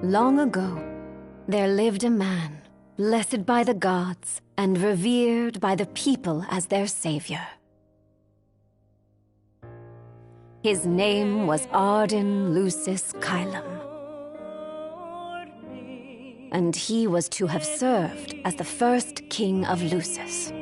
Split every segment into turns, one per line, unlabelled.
Long ago, there lived a man, blessed by the gods and revered by the people as their savior. His name was Ardyn Lucis Caelum, and he was to have served as the first king of Lucis.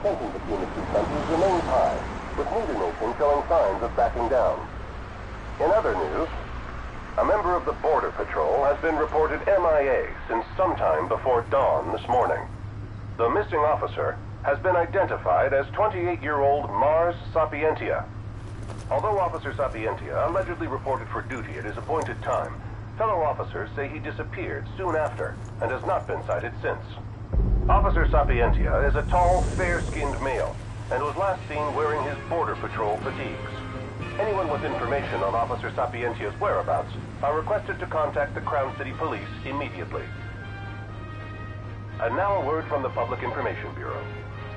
Tension between the two countries remains high, with neither nation showing signs of backing down. In other news, a member of the Border Patrol has been reported MIA since sometime before dawn this morning. The missing officer has been identified as 28-year-old Mars Sapientia. Although Officer Sapientia allegedly reported for duty at his appointed time, fellow officers say he disappeared soon after and has not been sighted since. Officer Sapientia is a tall, fair-skinned male and was last seen wearing his Border Patrol fatigues. Anyone with information on Officer Sapientia's whereabouts are requested to contact the Crown City Police immediately. And now a word from the Public Information Bureau.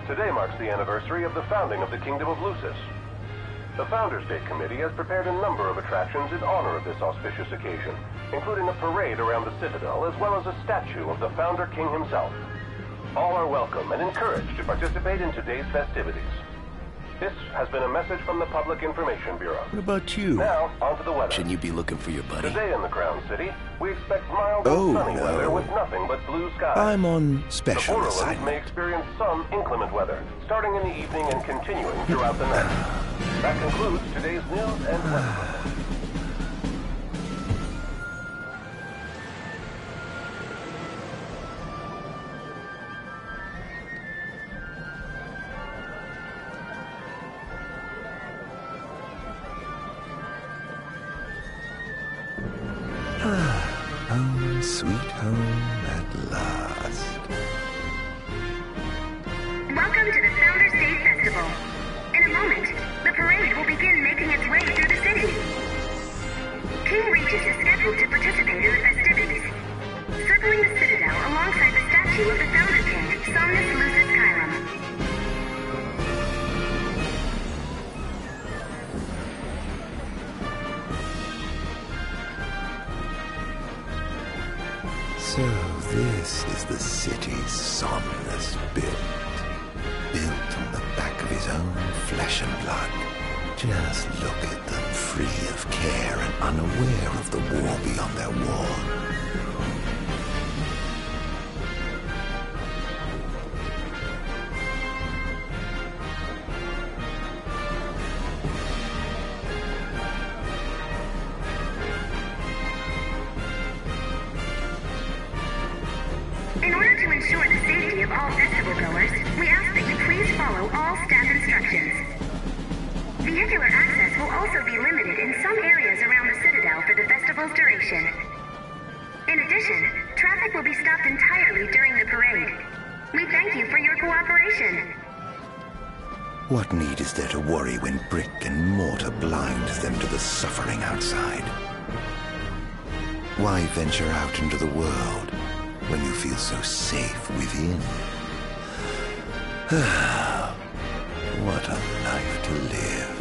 Today marks the anniversary of the founding of the Kingdom of Lucis. The Founders Day Committee has prepared a number of attractions in honor of this auspicious occasion, including a parade around the Citadel as well as a statue of the Founder King himself. All are welcome and encouraged to participate in today's festivities. This has been a message from the Public Information Bureau.
What about you?
Now, on to the weather.
Shouldn't you be looking for your buddy?
Today in the Crown City, we expect mild and sunny weather with nothing but blue skies.
I'm on special
The Borderlands
assignment.
may experience some inclement weather, starting in the evening and continuing throughout the night. That concludes today's news and weather.
Home, sweet home at last.
scheduled to participate in the festivities. Circling the citadel alongside the statue of the Founder King, Somnus Lucis Caelum.
So this is the city Somnus built. Built on the back of his own flesh and blood. Just look at them, free of care and unaware of the war beyond their wall.
In order to ensure the safety of all festival goers, we ask that you please follow all staff instructions. Vehicular access will also be limited in some areas around the Citadel for the festival's duration. In addition, traffic will be stopped entirely during the parade. We thank you for your cooperation.
What need is there to worry when brick and mortar blinds them to the suffering outside? Why venture out into the world when you feel so safe within? What a life to live.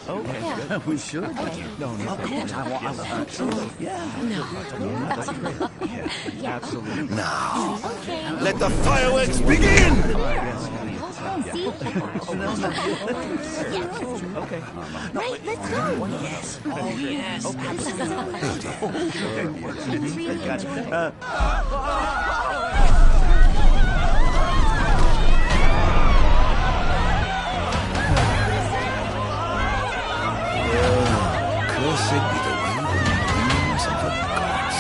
Okay, yeah. We should. Okay. No, of course. I want. Yeah. No. That's great. Yeah, absolutely.
Now, let the fireworks begin!
Okay.
Right, let's go.
Yes. Oh, yes.
Cursed be the wings of the gods.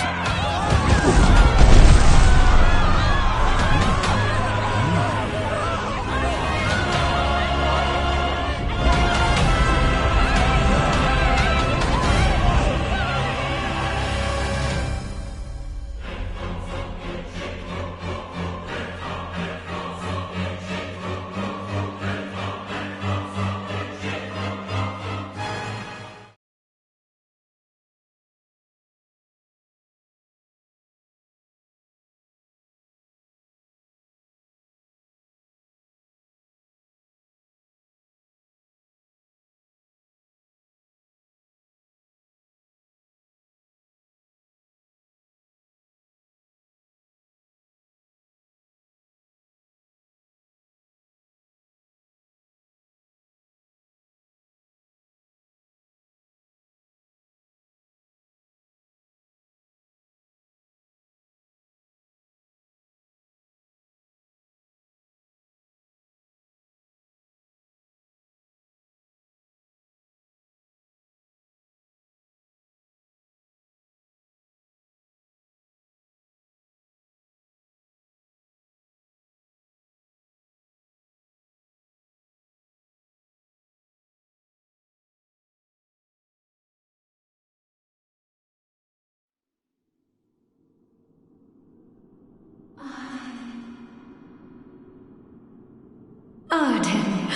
Ardyn.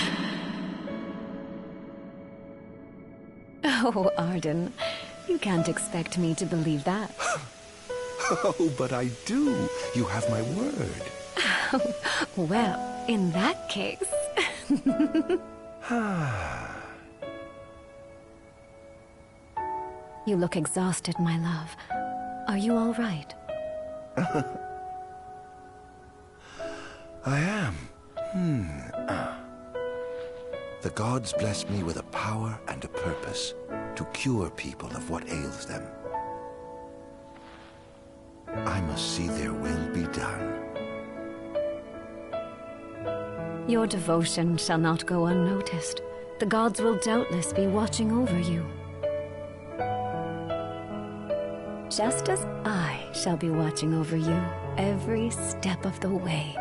Oh, Ardyn. You can't expect me to believe that.
Oh, but I do. You have my word.
Well, in that case... You look exhausted, my love. Are you all right?
I am. The gods blessed me with a power and a purpose to cure people of what ails them. I must see their will be done.
Your devotion shall not go unnoticed. The gods will doubtless be watching over you. Just as I shall be watching over you every step of the way.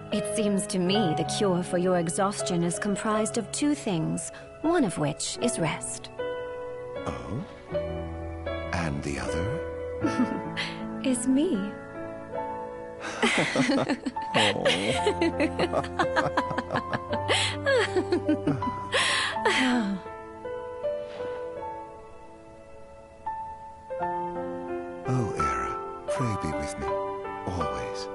It seems to me the cure for your exhaustion is comprised of two things, one of which is rest.
Oh? And the other?
Is me.
Oh, Era, pray be with me, always.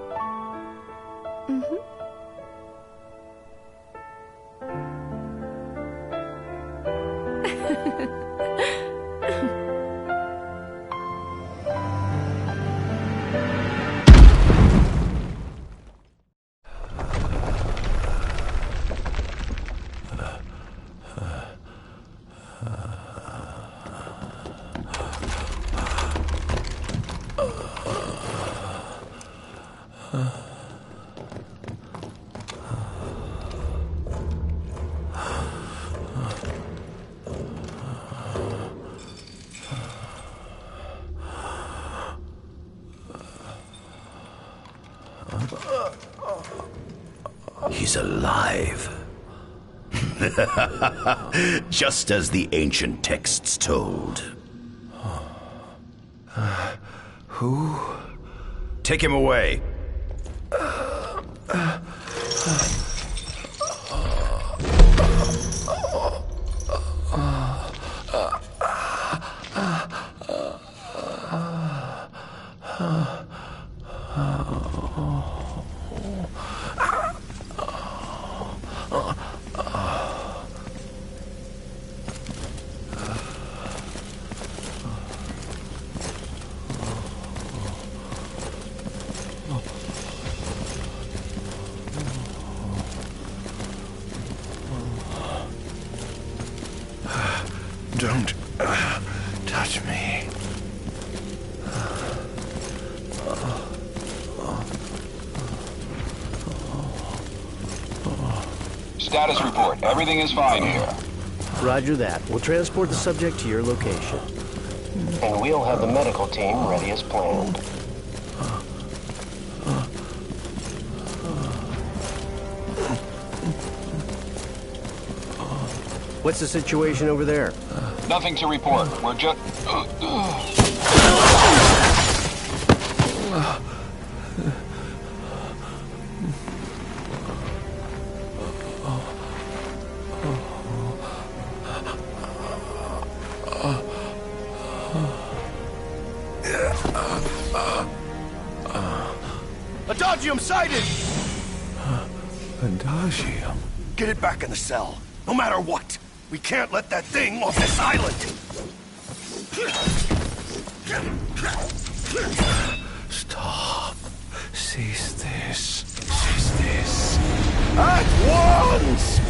He's alive. Just as the ancient texts told.
Who?
Take him away.
Don't touch me.
Status report. Everything is fine here.
Roger that. We'll transport the subject to your location.
And we'll have the medical team ready as planned.
What's the situation over there?
Nothing to report. We're just...
Adagium sighted!
Adagium?
Get it back in the cell, no matter what. We can't let that thing off this island.
Stop. Cease this. Cease this.
At once!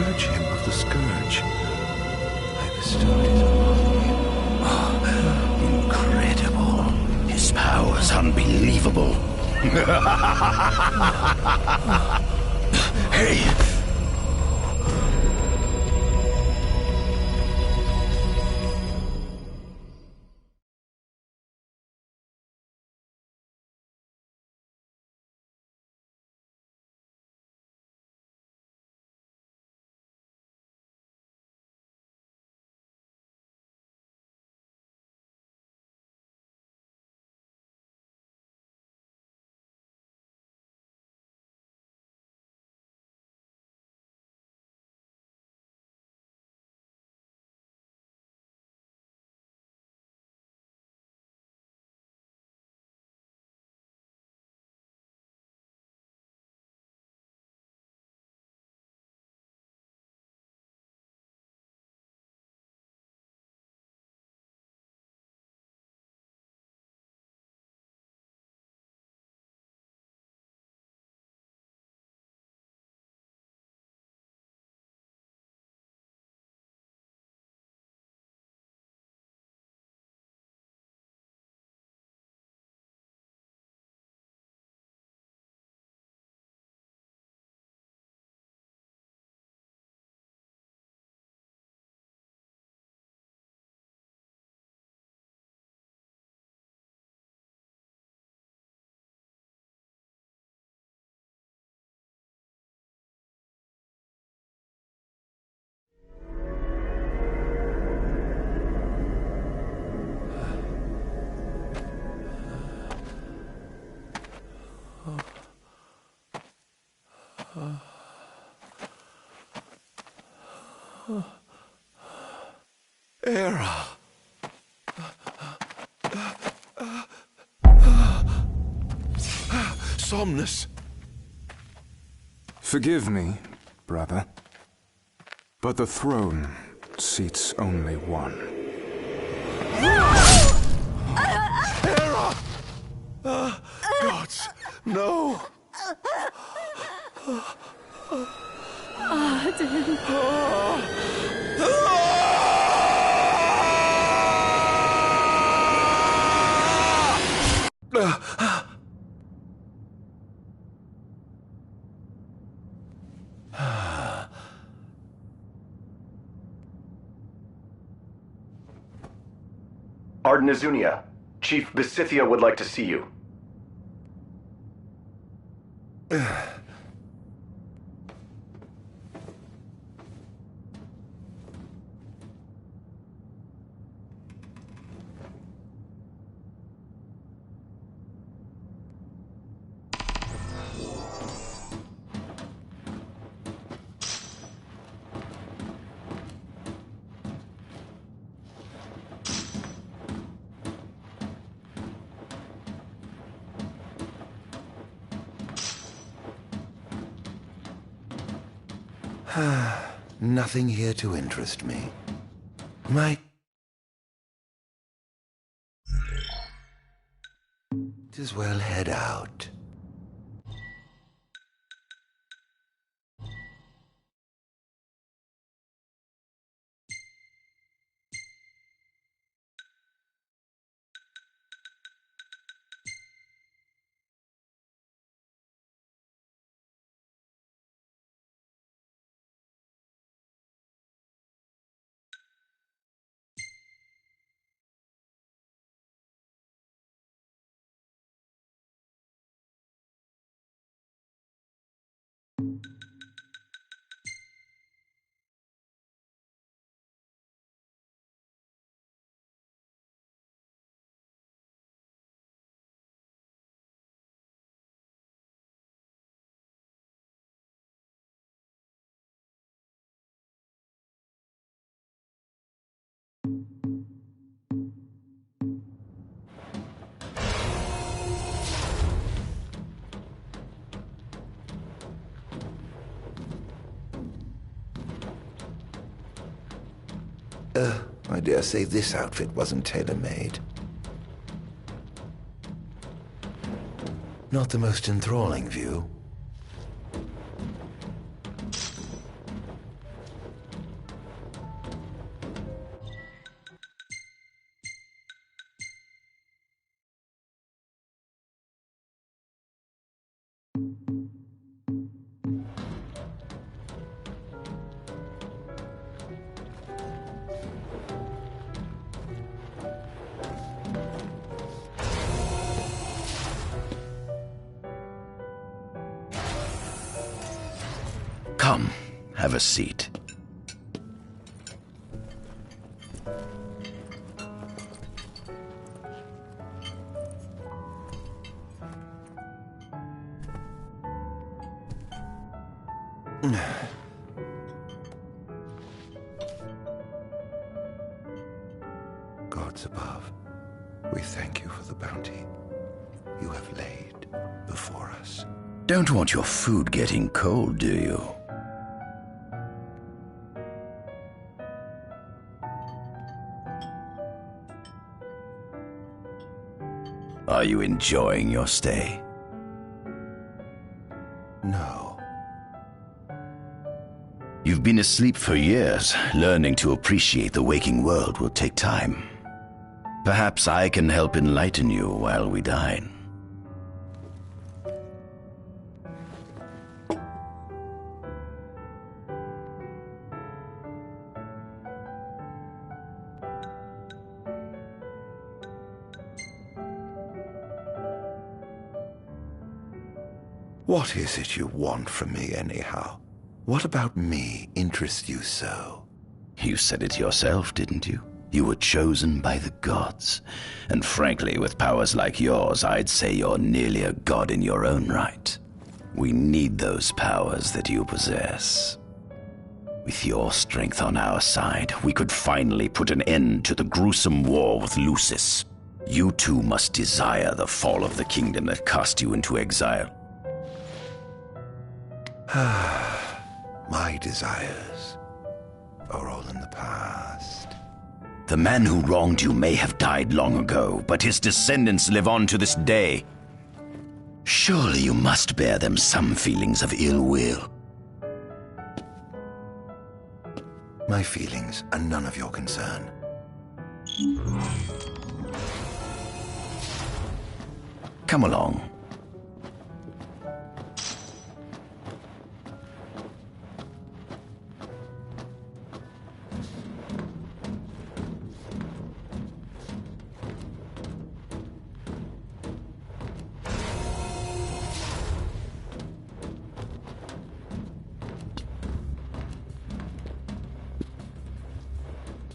purge him of the scourge I bestowed it upon him. Oh, incredible. His power's unbelievable. Hey! Era. Somnus.
Forgive me, brother, but the throne seats only one.
Era! Gods, no!
Ardyn, Chief Besithia would like to see you.
Nothing here to interest me. Might as well head out. I dare say this outfit wasn't tailor-made. Not the most enthralling view.
Come, have a seat.
Gods above, we thank you for the bounty you have laid before us.
Don't want your food getting cold, do you? Are you enjoying your stay?
No.
You've been asleep for years. Learning to appreciate the waking world will take time. Perhaps I can help enlighten you while we dine.
What is it you want from me, anyhow? What about me interests you so?
You said it yourself, didn't you? You were chosen by the gods. And frankly, with powers like yours, I'd say you're nearly a god in your own right. We need those powers that you possess. With your strength on our side, we could finally put an end to the gruesome war with Lucis. You too must desire the fall of the kingdom that cast you into exile.
My desires are all in the past.
The man who wronged you may have died long ago, but his descendants live on to this day. Surely you must bear them some feelings of ill will.
My feelings are none of your concern.
Come along.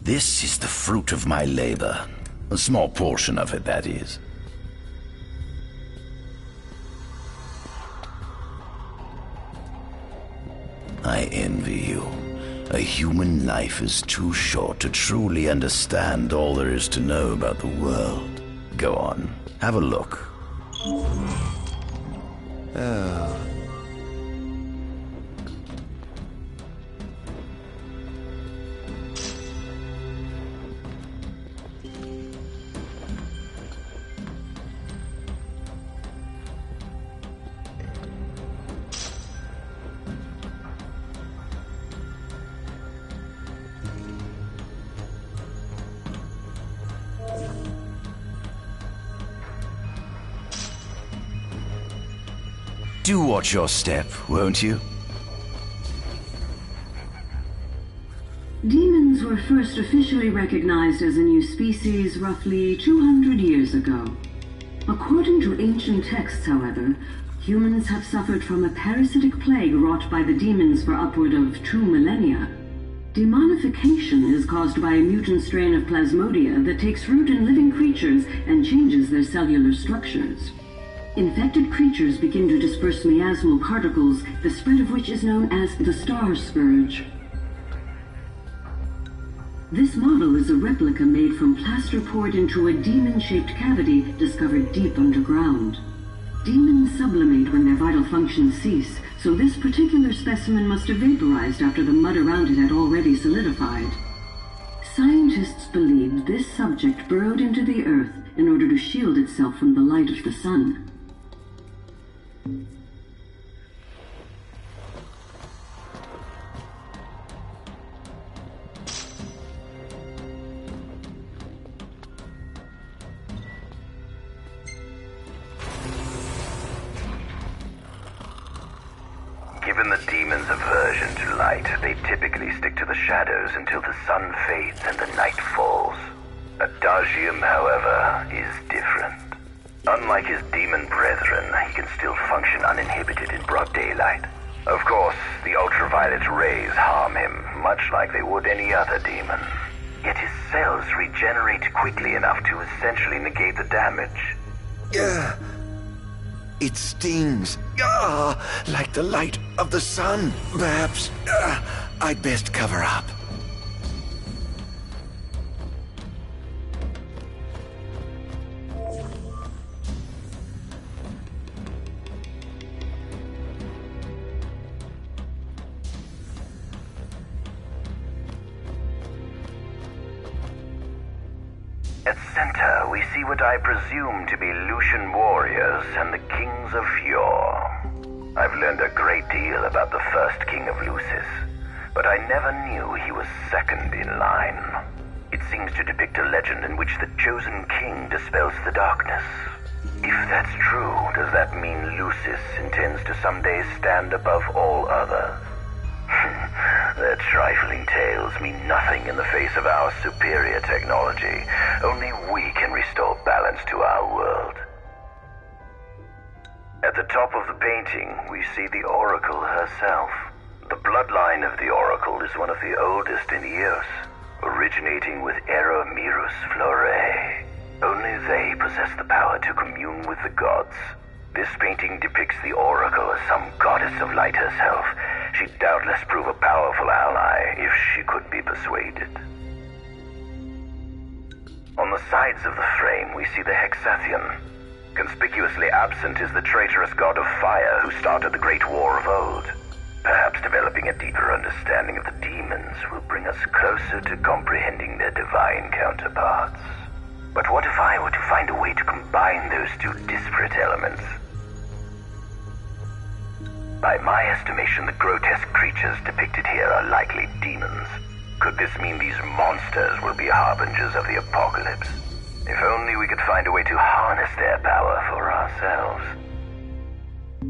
This is the fruit of my labor. A small portion of it, that is. I envy you. A human life is too short to truly understand all there is to know about the world. Go on, have a look.
Oh.
Do watch your step, won't you?
Demons were first officially recognized as a new species roughly 200 years ago. According to ancient texts, however, humans have suffered from a parasitic plague wrought by the demons for upward of 2 millennia. Demonification is caused by a mutant strain of plasmodia that takes root in living creatures and changes their cellular structures. Infected creatures begin to disperse miasmal particles, the spread of which is known as the Star Scourge. This model is a replica made from plaster poured into a demon-shaped cavity discovered deep underground. Demons sublimate when their vital functions cease, so this particular specimen must have vaporized after the mud around it had already solidified. Scientists believed this subject burrowed into the earth in order to shield itself from the light of the sun.
Given the demon's aversion to light, they typically stick to the shadows until the sun fades and the night falls. Adagium, however, is different. Unlike his demon brethren, he can still function uninhibited in broad daylight. Of course, the ultraviolet rays harm him, much like they would any other demon. Yet his cells regenerate quickly enough to essentially negate the damage.
It stings. Like the light of the sun. Perhaps I'd best cover up.
At center, we see what I presume to be Lucian warriors and the kings of yore. I've learned a great deal about the first king of Lucis, but I never knew he was second in line. It seems to depict a legend in which the chosen king dispels the darkness. If that's true, does that mean Lucis intends to someday stand above all others? Their trifling tales mean nothing in the face of our superior technology. Only we can restore balance to our world. At the top of the painting, we see the Oracle herself. The bloodline of the Oracle is one of the oldest in Eos, originating with Eromirus Flore. Only they possess the power to commune with the gods. This painting depicts the Oracle as some goddess of light herself. She'd doubtless prove a powerful ally if she could be persuaded. On the sides of the frame, we see the Hexathian. Conspicuously absent is the traitorous god of fire who started the Great War of old. Perhaps developing a deeper understanding of the demons will bring us closer to comprehending their divine counterparts. But what if I were to find a way to combine those two disparate elements? By my estimation, the grotesque creatures depicted here are likely demons. Could this mean these monsters will be harbingers of the apocalypse? If only we could find a way to harness their power for ourselves.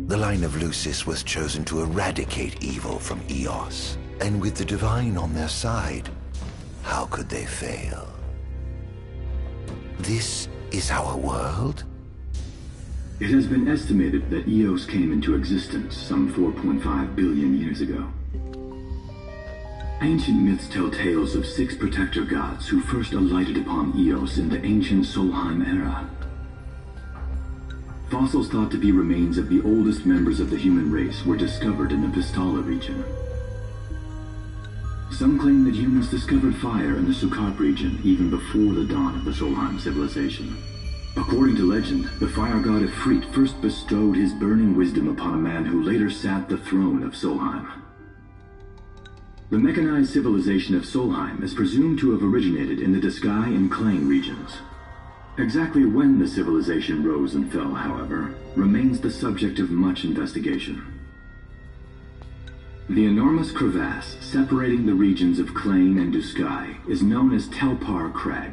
The line of Lucis was chosen to eradicate evil from Eos. And with the divine on their side, how could they fail? This is our world?
It has been estimated that Eos came into existence some 4.5 billion years ago. Ancient myths tell tales of 6 protector gods who first alighted upon Eos in the ancient Solheim era. Fossils thought to be remains of the oldest members of the human race were discovered in the Pistala region. Some claim that humans discovered fire in the Sukkot region even before the dawn of the Solheim civilization. According to legend, the fire god Ifrit first bestowed his burning wisdom upon a man who later sat the throne of Solheim. The mechanized civilization of Solheim is presumed to have originated in the Diskai and Klang regions. Exactly when the civilization rose and fell, however, remains the subject of much investigation. The enormous crevasse separating the regions of Klang and Diskai is known as Telpar Crag.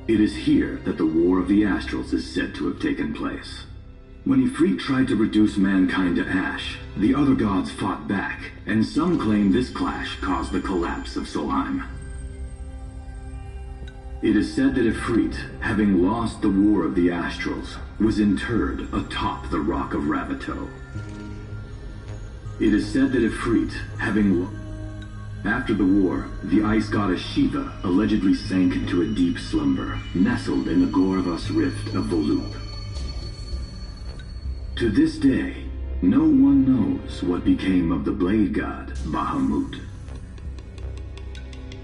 It is here that the War of the Astrals is said to have taken place. When Ifrit tried to reduce mankind to ash, the other gods fought back, and some claim this clash caused the collapse of Solheim. It is said that Ifrit, having lost the War of the Astrals, was interred atop the Rock of Ravito. It is said that Ifrit, after the war, the ice goddess Shiva allegedly sank into a deep slumber, nestled in the Goravas rift of Volub. To this day, no one knows what became of the blade god Bahamut.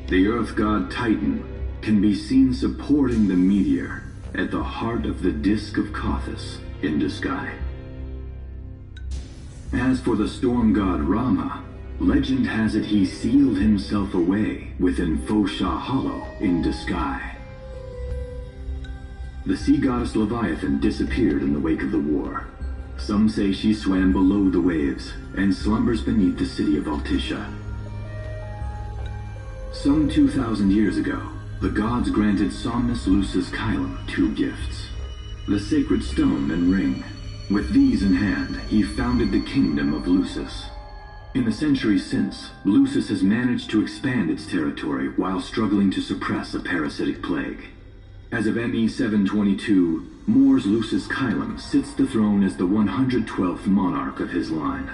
The earth god Titan can be seen supporting the meteor at the heart of the disk of Kothis in Diskai. As for the storm god Rama, legend has it he sealed himself away within Fosha Hollow in Diskai. The sea goddess Leviathan disappeared in the wake of the war. Some say she swam below the waves and slumbers beneath the city of Altisha. Some 2,000 years ago, the gods granted Somnus Lucis Kylum 2 gifts: the sacred stone and ring. With these in hand, he founded the kingdom of Lucis. In the centuries since, Lucis has managed to expand its territory while struggling to suppress a parasitic plague. As of ME 722, Mors Lucis Kylum sits the throne as the 112th monarch of his line.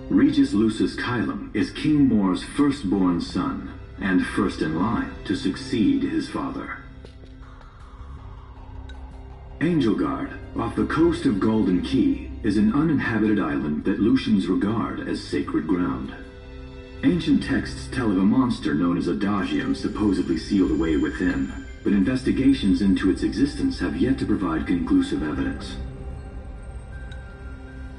Regis Lucis Kylum is King Mor's firstborn son, and first in line to succeed his father. Angelgard, off the coast of Golden Key, is an uninhabited island that Lucians regard as sacred ground. Ancient texts tell of a monster known as Adagium supposedly sealed away within, but investigations into its existence have yet to provide conclusive evidence.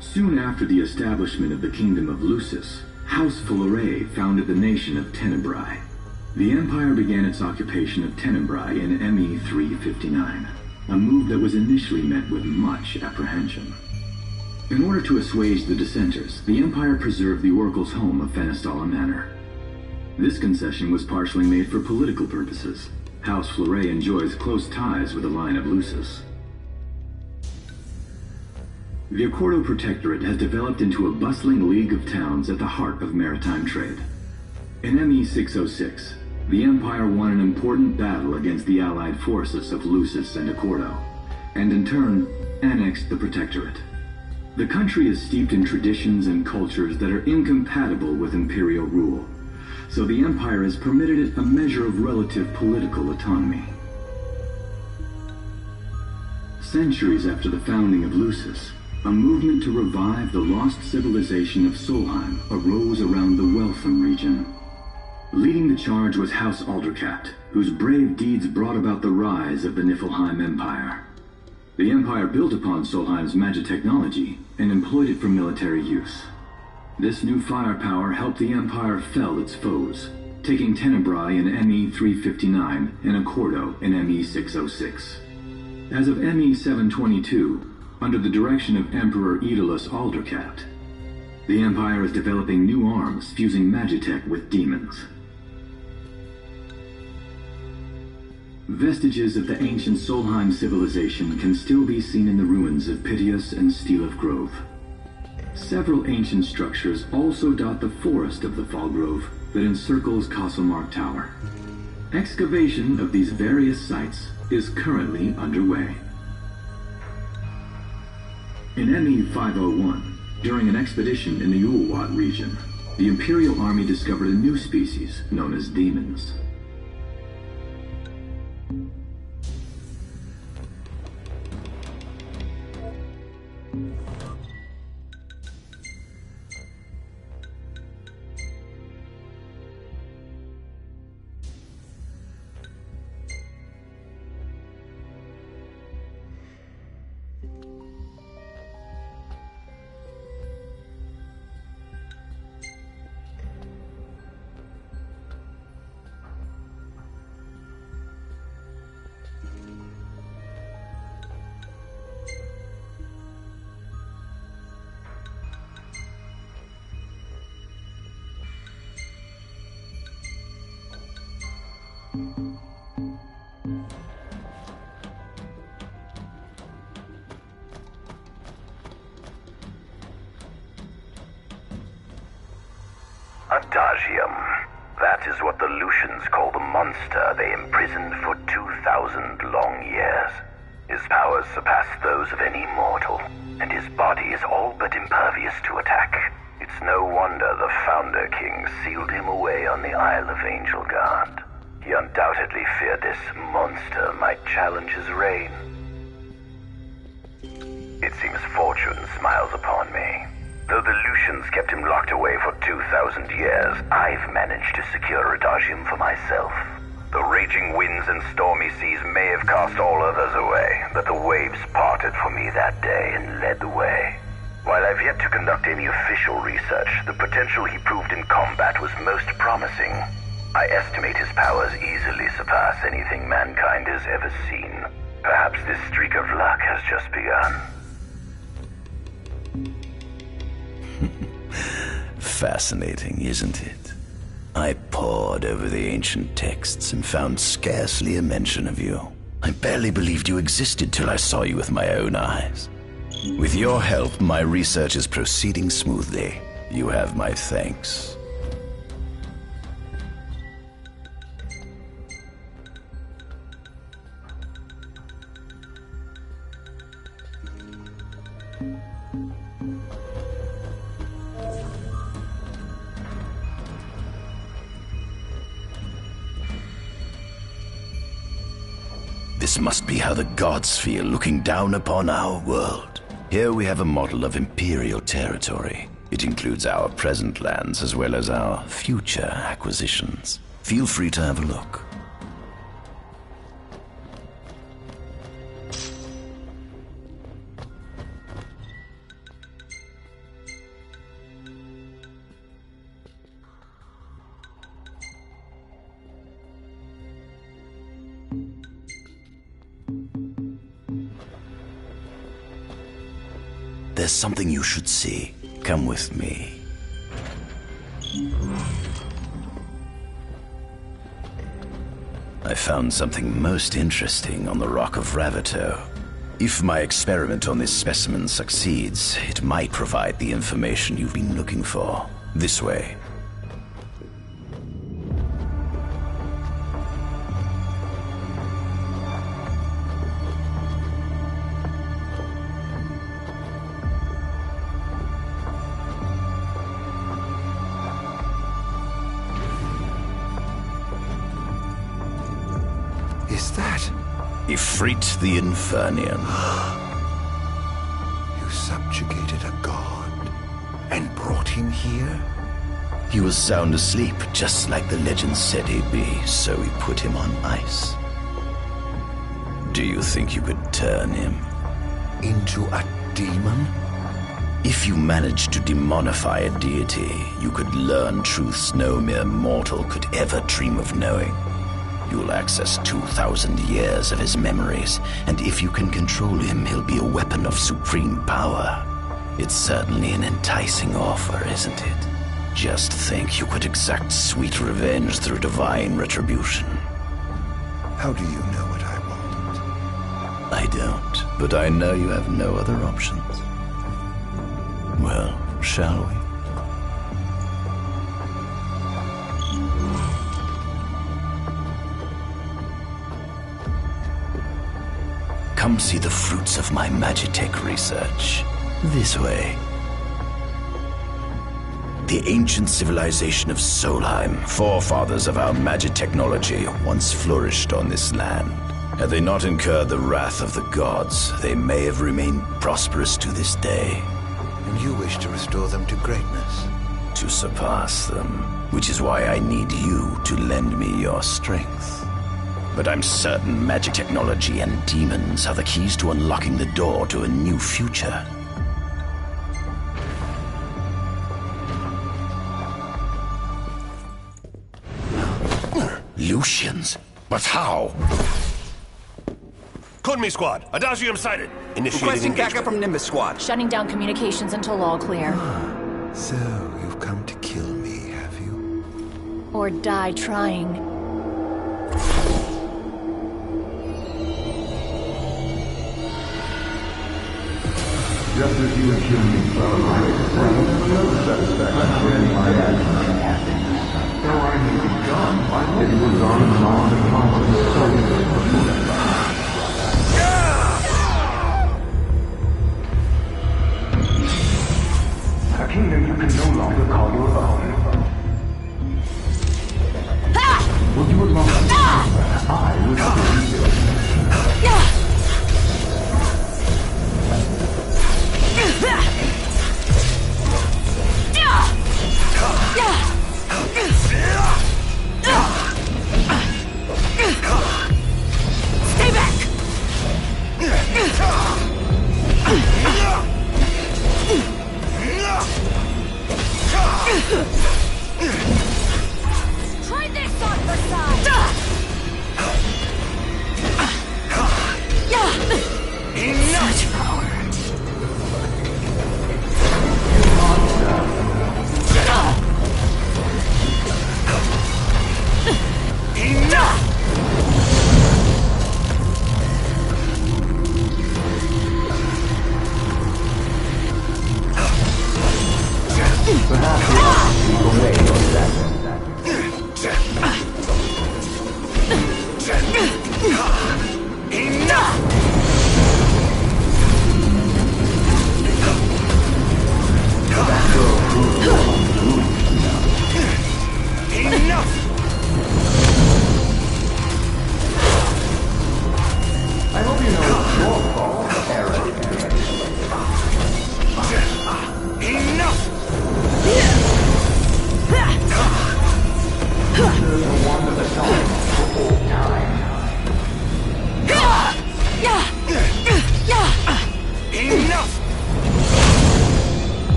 Soon after the establishment of the Kingdom of Lucis, House Fulleré founded the nation of Tenebrae. The Empire began its occupation of Tenebrae in ME 359, a move that was initially met with much apprehension. In order to assuage the dissenters, the Empire preserved the Oracle's home of Fenestala Manor. This concession was partially made for political purposes. House Fulleré enjoys close ties with the line of Lucis. The Accordo Protectorate has developed into a bustling league of towns at the heart of maritime trade. In ME 606, the Empire won an important battle against the allied forces of Lucis and Accordo, and in turn, annexed the Protectorate. The country is steeped in traditions and cultures that are incompatible with imperial rule, so the Empire has permitted it a measure of relative political autonomy. Centuries after the founding of Lucis, a movement to revive the lost civilization of Solheim arose around the Weltham region. Leading the charge was House Aldercat, whose brave deeds brought about the rise of the Niflheim Empire. The Empire built upon Solheim's magic technology and employed it for military use. This new firepower helped the Empire fell its foes, taking Tenebrae in ME 359 and Accordo in ME 606. As of ME 722, under the direction of Emperor Aedalus Aldercat, the Empire is developing new arms fusing magitech with demons. Vestiges of the ancient Solheim civilization can still be seen in the ruins of Piteous and Steelif Grove. Several ancient structures also dot the forest of the Fallgrove that encircles Castlemark Tower. Excavation of these various sites is currently underway. In ME 501, during an expedition in the Ulwat region, the Imperial Army discovered a new species known as demons.
Adagium. That is what the Lucians call the monster they imprisoned for 2,000 long years. His powers surpass those of any mortal, and his body is all but impervious to attack. It's no wonder the Founder King sealed him away on the Isle of Angelgard. He undoubtedly feared this monster might challenge his reign. It seems fortune smiles upon me. Though the Lucians kept him locked away for 2,000 years, I've managed to secure Adagium for myself. The raging winds and stormy seas may have cast all others away, but the waves parted for me that day and led the way. While I've yet to conduct any official research, the potential he proved in combat was most promising. I estimate his powers easily surpass anything mankind has ever seen. Perhaps this streak of luck has just begun. Fascinating, isn't it? I pored over the ancient texts and found scarcely a mention of you. I barely believed you existed till I saw you with my own eyes. With your help, my research is proceeding smoothly. You have my thanks. This must be how the gods feel looking down upon our world. Here we have a model of Imperial territory. It includes our present lands as well as our future acquisitions. Feel free to have a look. There's something you should see. Come with me. I found something most interesting on the Rock of Ravito. If my experiment on this specimen succeeds, it might provide the information you've been looking for. This way.
Is that?
Ifrit the Infernian.
You subjugated a god and brought him here?
He was sound asleep, just like the legend said he'd be, so we put him on ice. Do you think you could turn him
into a demon?
If you managed to demonify a deity, you could learn truths no mere mortal could ever dream of knowing. You'll access 2,000 years of his memories, and if you can control him, he'll be a weapon of supreme power. It's certainly an enticing offer, isn't it? Just think you could exact sweet revenge through divine retribution.
How do you know what I want?
I don't, but I know you have no other options. Well, shall we? Come see the fruits of my Magitech research. This way. The ancient civilization of Solheim, forefathers of our magic technology, once flourished on this land. Had they not incurred the wrath of the gods, they may have remained prosperous to this day.
And you wish to restore them to greatness?
To surpass them, which is why I need you to lend me your strength. But I'm certain magic technology and demons are the keys to unlocking the door to a new future. Lucians? But how?
Kunmi Squad, Adagium sighted. Initiating
Requesting backup from Nimbus Squad.
Shutting down communications until all clear.
So, you've come to kill me, have you?
Or die trying.
Just as you accused me of no satisfaction in my actions. Though I may be gone, it was on and on the constant a kingdom you can no longer call your own. Would you allow me to I would have you.
Stay back! Try this on for size!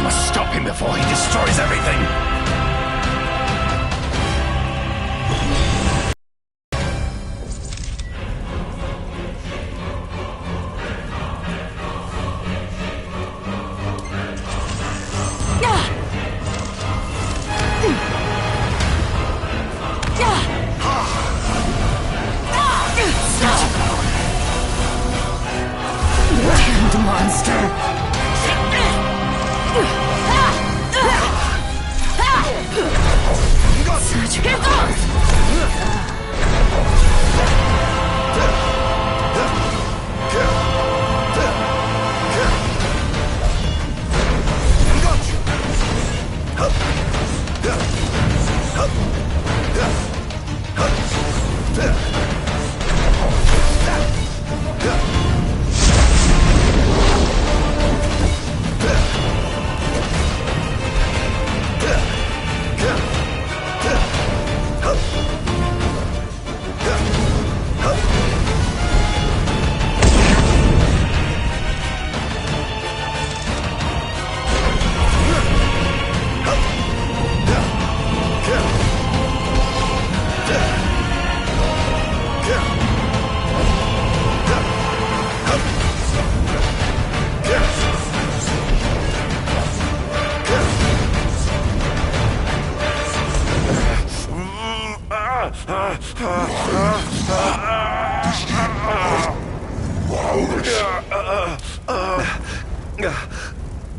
must stop him before he destroys everything!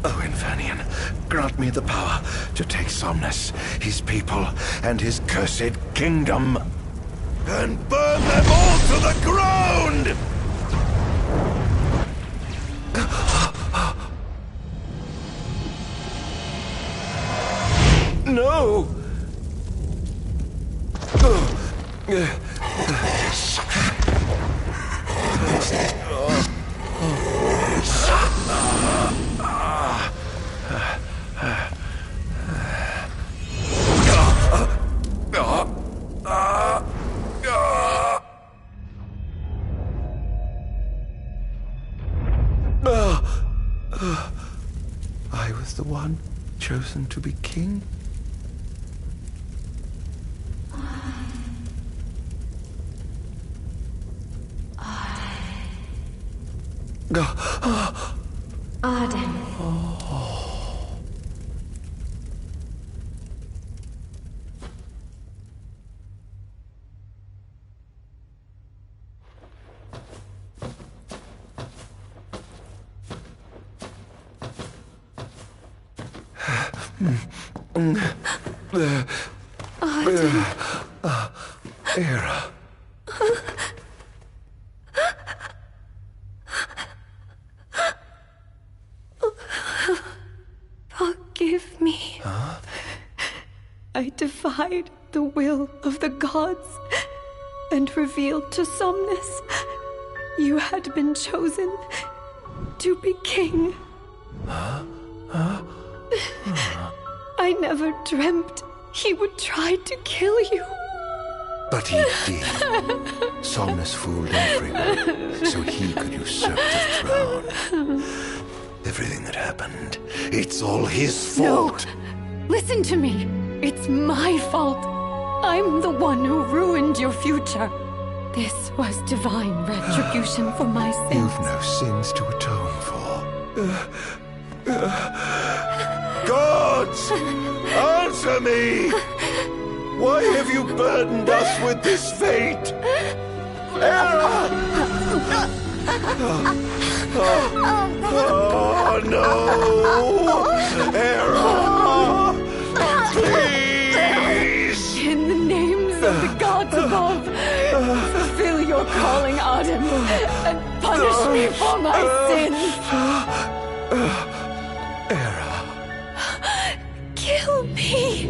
Oh, Infernian, grant me the power to take Somnus, his people, and his cursed kingdom, and burn them all to the ground! No! I was the one chosen to be king?
Ardyn.
Era.
Forgive me.
Huh?
I defied the will of the gods and revealed to Somnus you had been chosen to be king.
Huh? Huh?
I never dreamt he would try to kill you.
But he did. Somnus fooled everyone so he could usurp the throne. Everything that happened, it's all his fault.
No. Listen to me. It's my fault. I'm the one who ruined your future. This was divine retribution for my sins.
You've no sins to atone for. Gods! Answer me! Why have you burdened us with this fate? Era! Oh no! Era! Please!
In the names of the gods above, fulfill your calling, Ardyn, and punish me for my sins!
Era.
Kill me!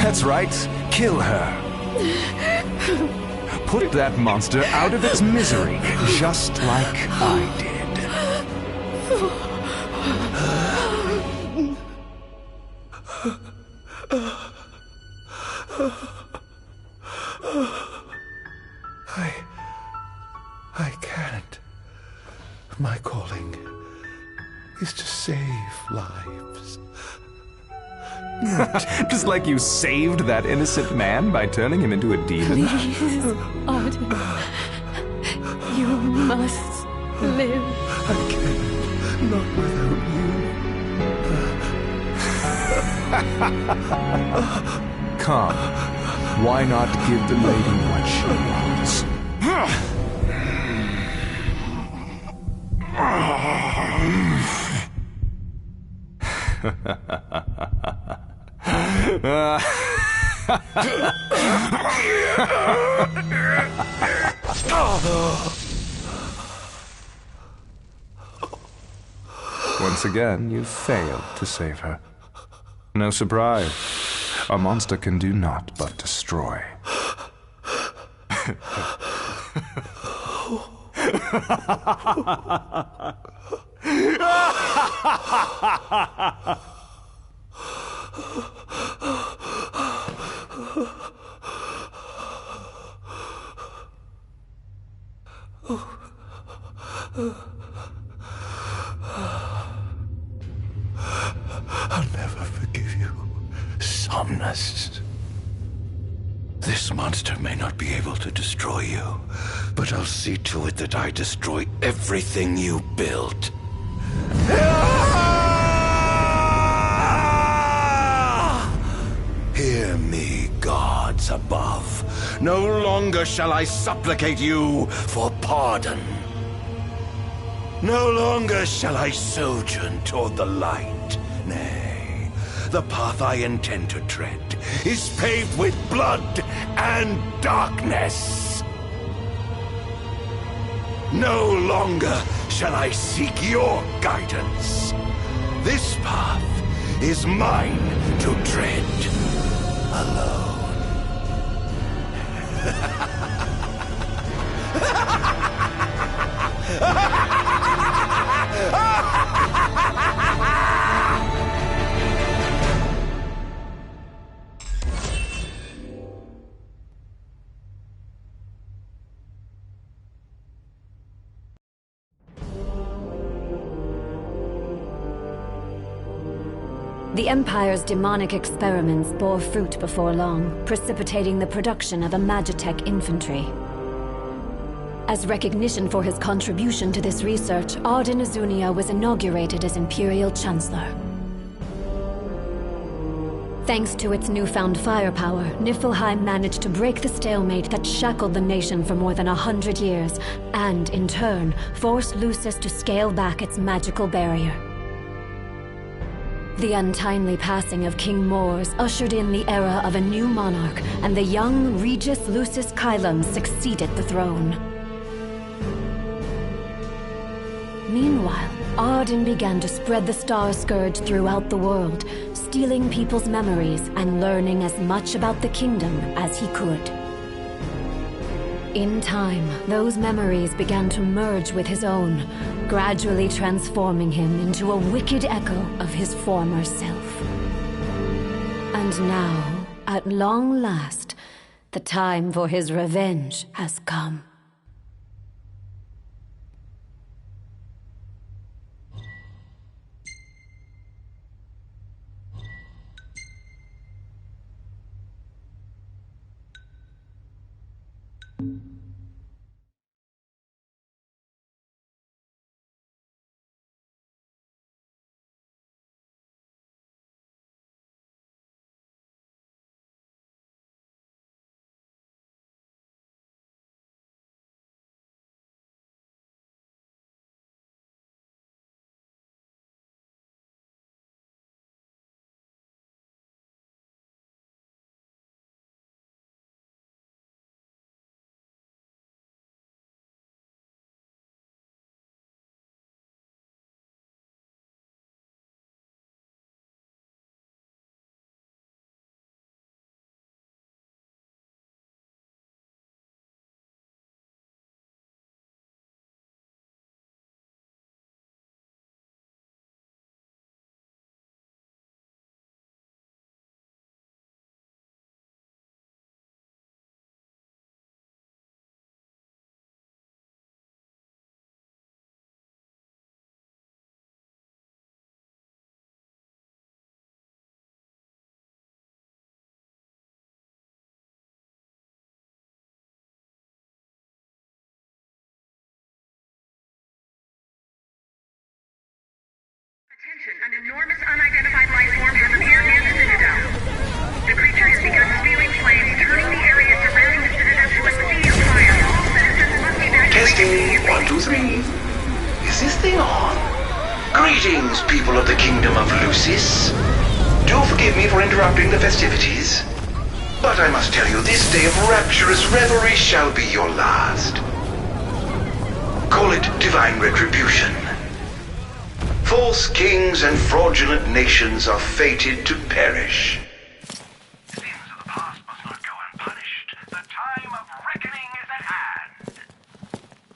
That's right. Kill her. Put that monster out of its misery, just like I did.
I can't. My calling is to save lives.
Just like you saved that innocent man by turning him into a demon.
Please, Ardyn. You must live.
I can't. Not without you.
Come. Why not give the lady what she wants? Once again, you failed to save her. No surprise. A monster can do naught but destroy.
I'll never forgive you, Somnus. This monster may not be able to destroy you, but I'll see to it that I destroy everything you built. Hear me, gods above. No longer shall I supplicate you for pardon. No longer shall I sojourn toward the light. Nay, the path I intend to tread is paved with blood and darkness. No longer shall I seek your guidance. This path is mine to tread alone.
The Empire's demonic experiments bore fruit before long, precipitating the production of a Magitech infantry. As recognition for his contribution to this research, Ardyn Azunia was inaugurated as Imperial Chancellor. Thanks to its newfound firepower, Niflheim managed to break the stalemate that shackled the nation for more than 100 years, and, in turn, forced Lucis to scale back its magical barrier. The untimely passing of King Mors ushered in the era of a new monarch, and the young Regis Lucis Kylum succeeded the throne. Meanwhile, Ardyn began to spread the Star Scourge throughout the world, stealing people's memories and learning as much about the kingdom as he could. In time, those memories began to merge with his own, gradually transforming him into a wicked echo of his former self. And now, at long last, the time for his revenge has come.
An enormous unidentified life form has appeared near the Citadel. The creature has begun spewing flames, turning the area surrounding the Citadel to a sea of fire. All citizens must evacuate.
Testing, 1, 2, 3. Is this thing on? Greetings, people of the Kingdom of Lucis. Do forgive me for interrupting the festivities. But I must tell you, this day of rapturous revelry shall be your last. Call it divine retribution. False kings and fraudulent nations are fated to perish.
Sins of the past must not go unpunished. The time of reckoning is at hand.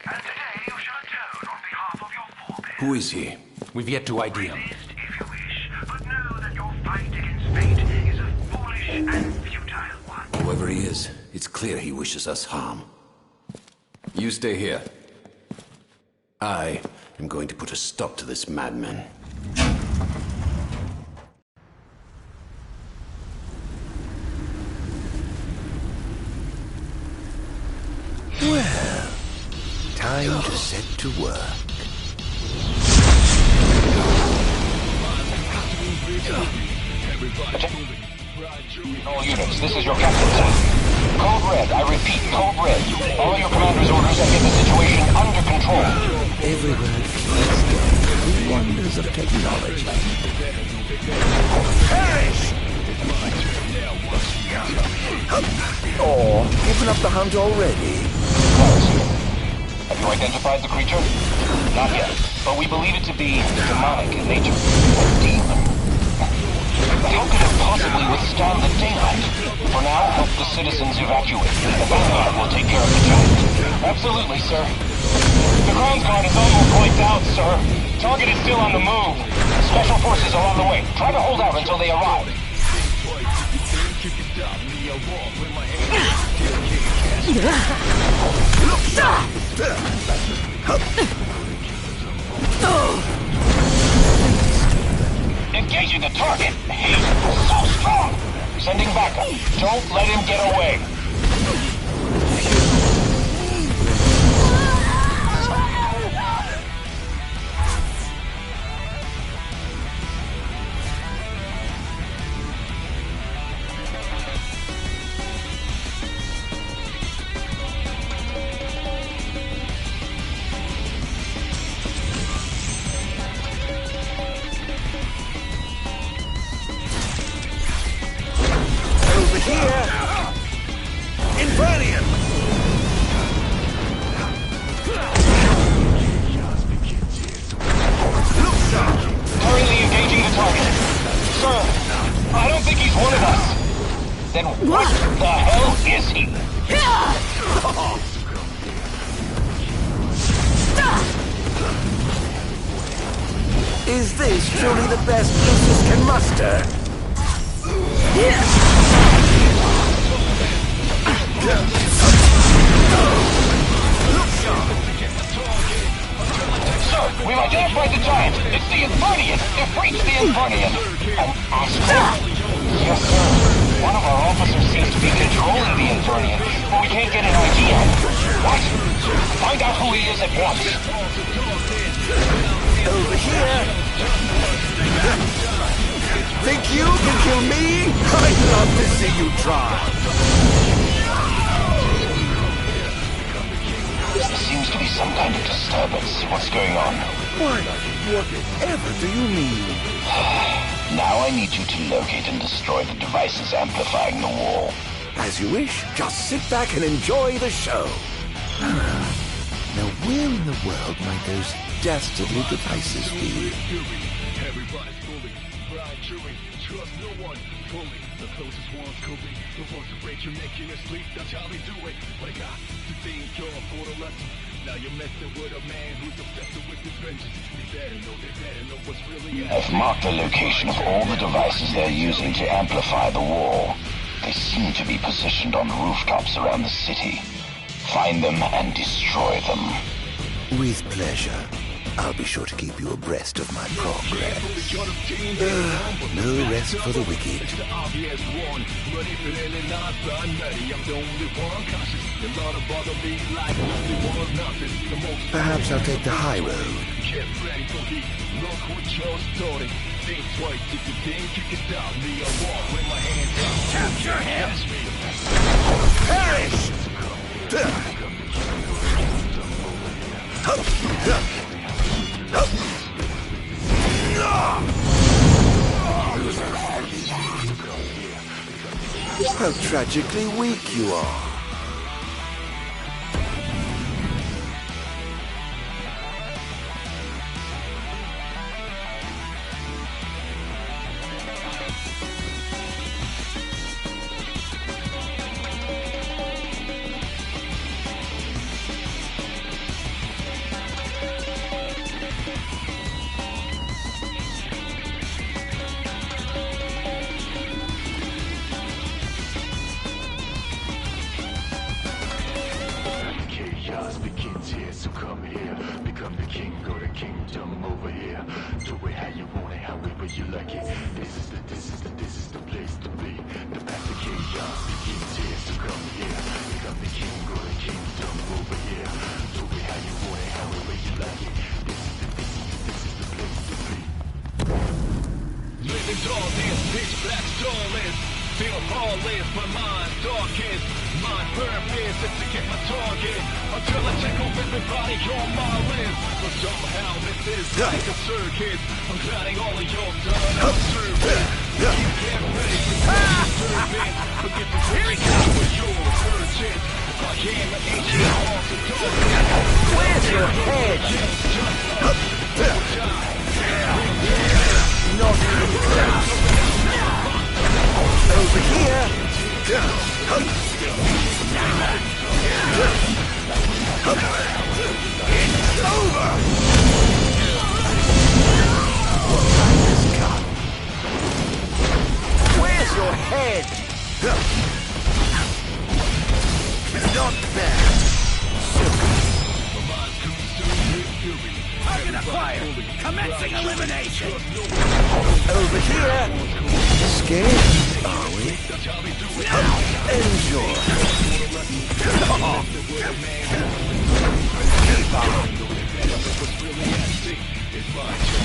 And today you shall atone on behalf of your forebears.
Who is he? We've yet to ID him.
Resist if you wish, but know that your fight against fate is a foolish and futile one.
Whoever he is, it's clear he wishes us harm. You stay here. I am going to put a stop to this madman.
Well, time to set to work.
All units, this is your captain, sir. Code Red, I repeat, Code Red. Follow your commander's orders and get the situation under control.
Everywhere feels the wonders of technology. Oh, giving up the hunt already?
Have you identified the creature? Not yet, but we believe it to be demonic in nature. A demon. But how could it possibly withstand the daylight? For now, help the citizens evacuate. The Vanguard will take care of the giant. Absolutely, sir. The Crown's Guard is almost wiped out, sir. Target is still on the move. Special forces are on the way. Try to hold out until they arrive. Engaging the target. He's so strong. Sending backup. Don't let him get away.
Is this truly the best Lucis can muster?
Sir, we've identified the giant. It's the Infernian. Defeat the Infernian. An Astra? Yes, sir. One of our officers seems to be controlling the Infernian, but we can't get an idea. What? Find out who he is at once.
Over here! Think you can kill me? I'd love to see you try!
There seems to be some kind of disturbance. What's going on?
Why, whatever do you mean?
Now I need you to locate and destroy the devices amplifying the wall.
As you wish. Just sit back and enjoy the show. Now where in the world might those dastardly devices be?
Everybody's bully, blind chewing, trust no one, fully. The closest ones could be the ones who break your neck in your sleep. That's how they do it. Wake up to think you're for the lesson. Now you're messing with a man who's obsessed with his vengeance. They better know what's really
I've marked the location of all the devices they're using to amplify the wall. They seem to be positioned on rooftops around the city. Find them and destroy them.
With pleasure. I'll be sure to keep you abreast of my progress. No rest for the wicked. Perhaps I'll take the high road.
Capture him!
Perish! How tragically weak you are.
Where's your head? Not even close. Over here. It's over. Where's your head? Not bad. Target acquired. Commencing elimination. Over here.
Scared, are we? Enjoy.
Keep on.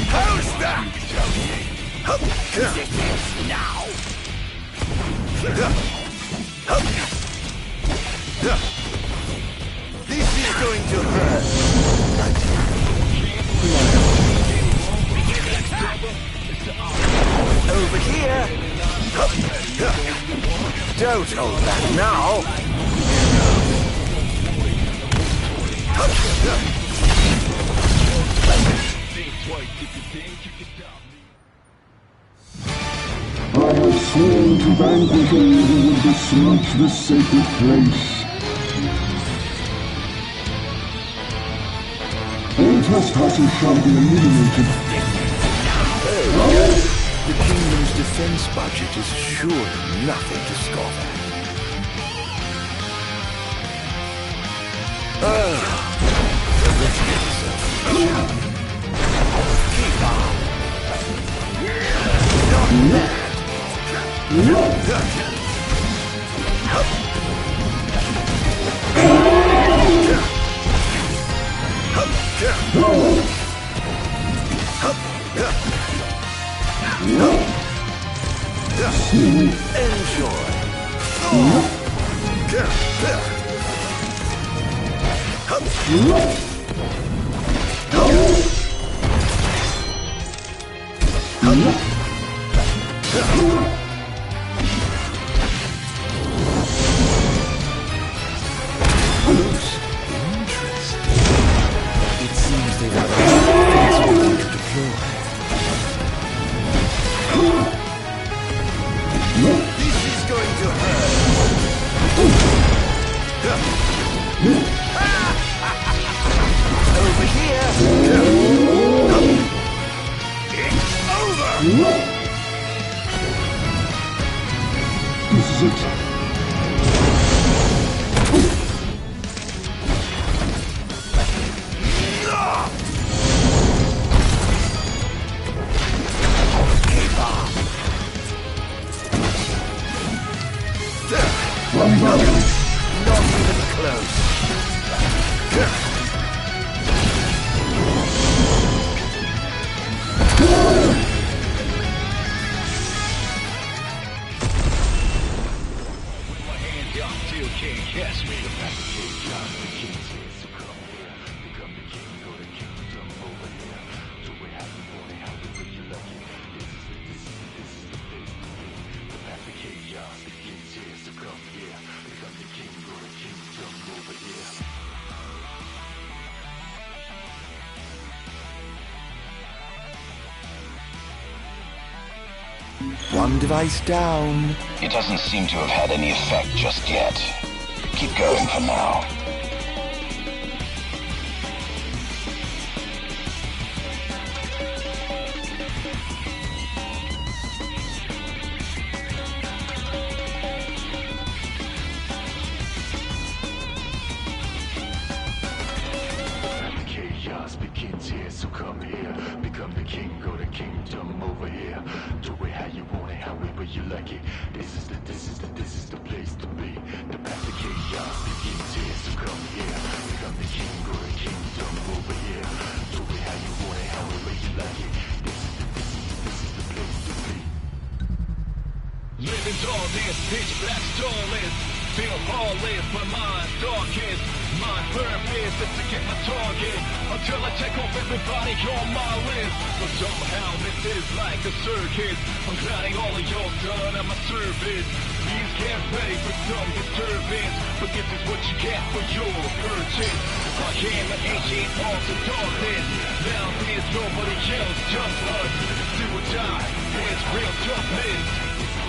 How's that? This is now.
This is going to hurt.
Over here. Don't hold back now.
I have sworn to vanquish all who would besmirch this sacred place. All trespassers shall be eliminated.
The kingdom's defense budget is surely nothing to scoff at. Let's get yourself.
Keep on.
Not
Enjoy.
It seems they got a defense ready to deploy.
This is going to hurt. Over here. It's over.
This is it.
One device down.
It doesn't seem to have had any effect just yet. Keep going for now.
Chaos begins here, so come here. Become the king or the kingdom over here. Do it how you want it, however you like it. This is the place to be. The path to chaos begins here, so come here. Become the king or the kingdom over here. Do it how you want it, however you like it. This is the place to be.
Living darkness, pitch black starless. Feel heartless, my mind darkest. My purpose is to get my target until I check off everybody on my list. But somehow this is like a circus. I'm gliding all of y'all done at my service. Please get ready for some disturbance, but this is what you get for your purchase. I am an ancient art of darkness. Now there's nobody else, just us. Do or die, there's real toughness.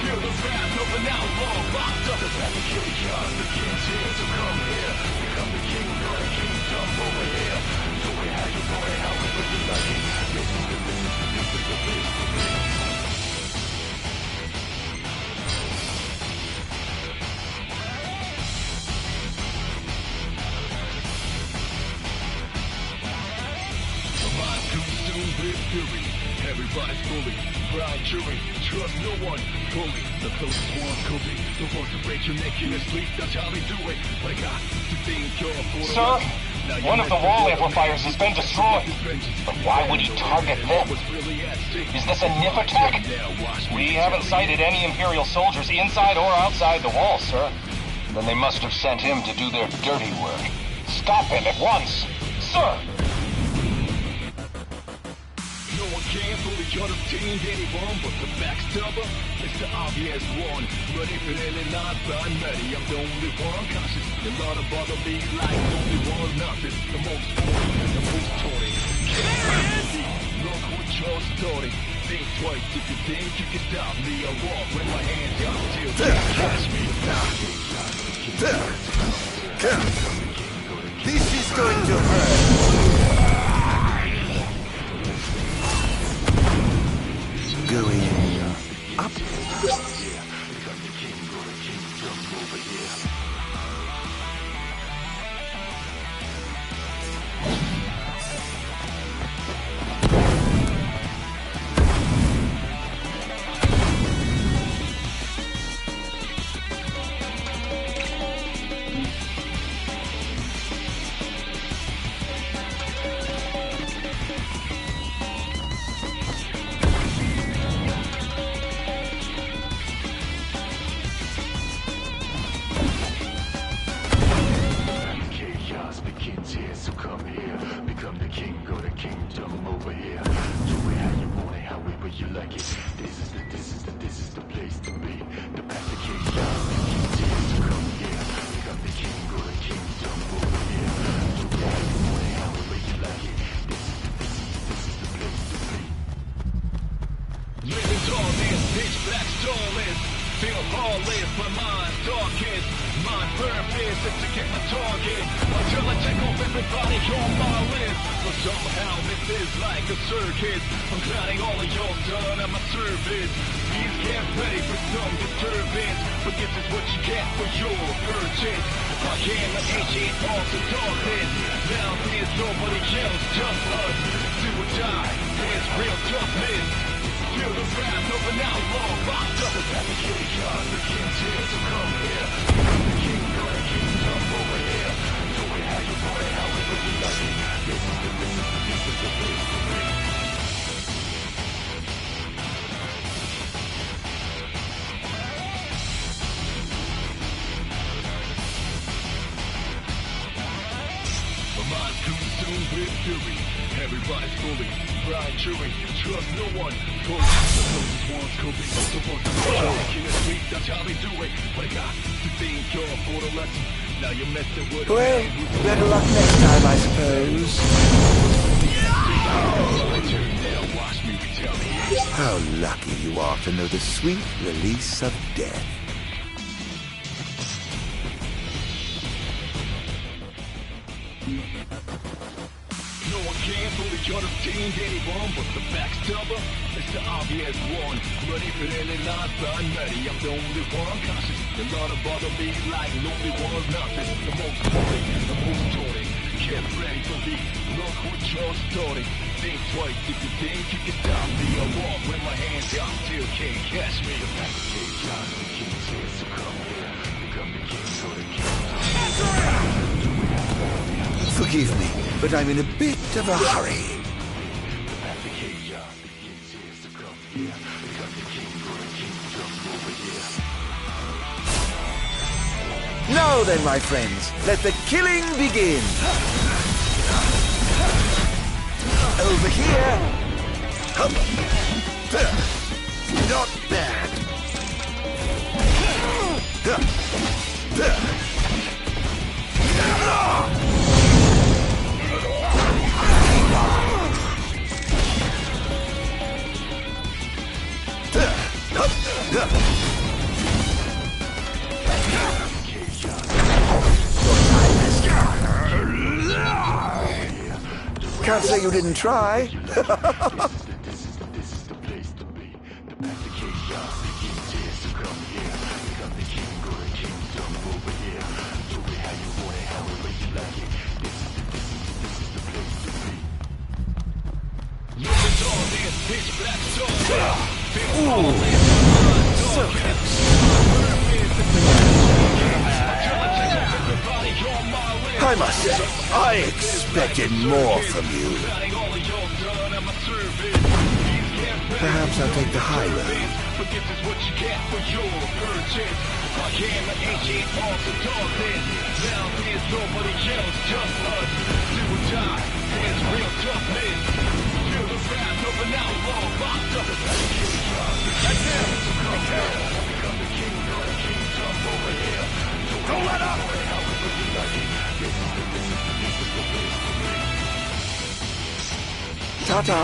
Feel the wrath of an outlaw locked up. The path of chaos begins here, so come here. Become the king or the kingdom over here. Do it how you want it, however you like it. This is the place to be. The mind consumed with fury. Everybody's fully blind jury. Trust no one fully. The closest ones could be the ones who break your neck in your sleep. That's how they do it. But I got to think you're for the
Sir, one of the wall amplifiers has been destroyed. But why would he target them? Is this a NIF attack? We haven't sighted any Imperial soldiers inside or outside the wall, sir. Then they must have sent him to do their dirty work. Stop him at once, sir!
No one can fully contain anyone, but the backstabber is the obvious one. But if it ain't not by many, I'm the only one conscious. A lot of bother me like only one nothing. The most boring, the most toy. Look what you're starting. Think twice if you think you can stop me. I walk with my hands up till you catch me.
This is going to hurt. Going up.
Everybody's fully blind jury. Trust no one fully. The closest ones could be the ones who are in the street. That's how they do it. But I got to think you're for the lesson. Now you're messing with it.
Well, better luck next time, I suppose.
Now watch me retaliate.
How lucky you are to know the sweet release of death.
No one can fully understand anyone, but the backstabber is the obvious one. Ready for any last I'm ready, I'm the only one cautious. A lot of bother me like nobody was nothing. The most holy, the most taught. Get ready for me, look what you're starting. Think twice if you think you can stop me. I walk with my hands out, still can't catch me.
Forgive me, but I'm in a bit of a hurry. Now then, my friends, let the killing begin. Over here. Hup. Not bad. Can't say you didn't try. I must say, I expected more from you. Perhaps I'll take the high road.
Don't let up!
Ta-ta!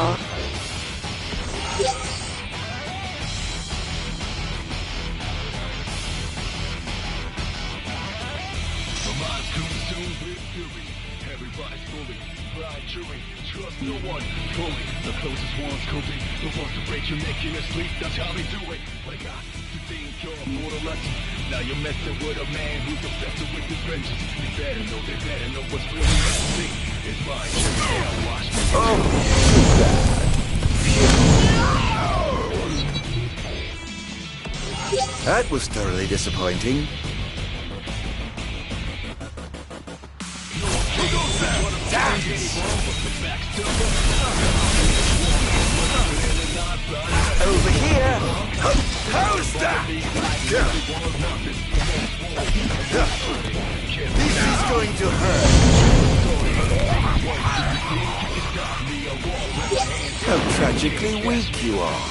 Everybody's fully blind, chewing, trust no one fully. The closest ones could be the ones to break your neck in your sleep. That's how they do it. What I got to think you're for the lesson. Now you're messing with a man who's obsessed with his vengeance. They better know what's really happening. It's mine. Now watch me.
Oh, too bad. That was thoroughly disappointing.
Over
here!
How's that?
This is going to hurt. How tragically weak you are.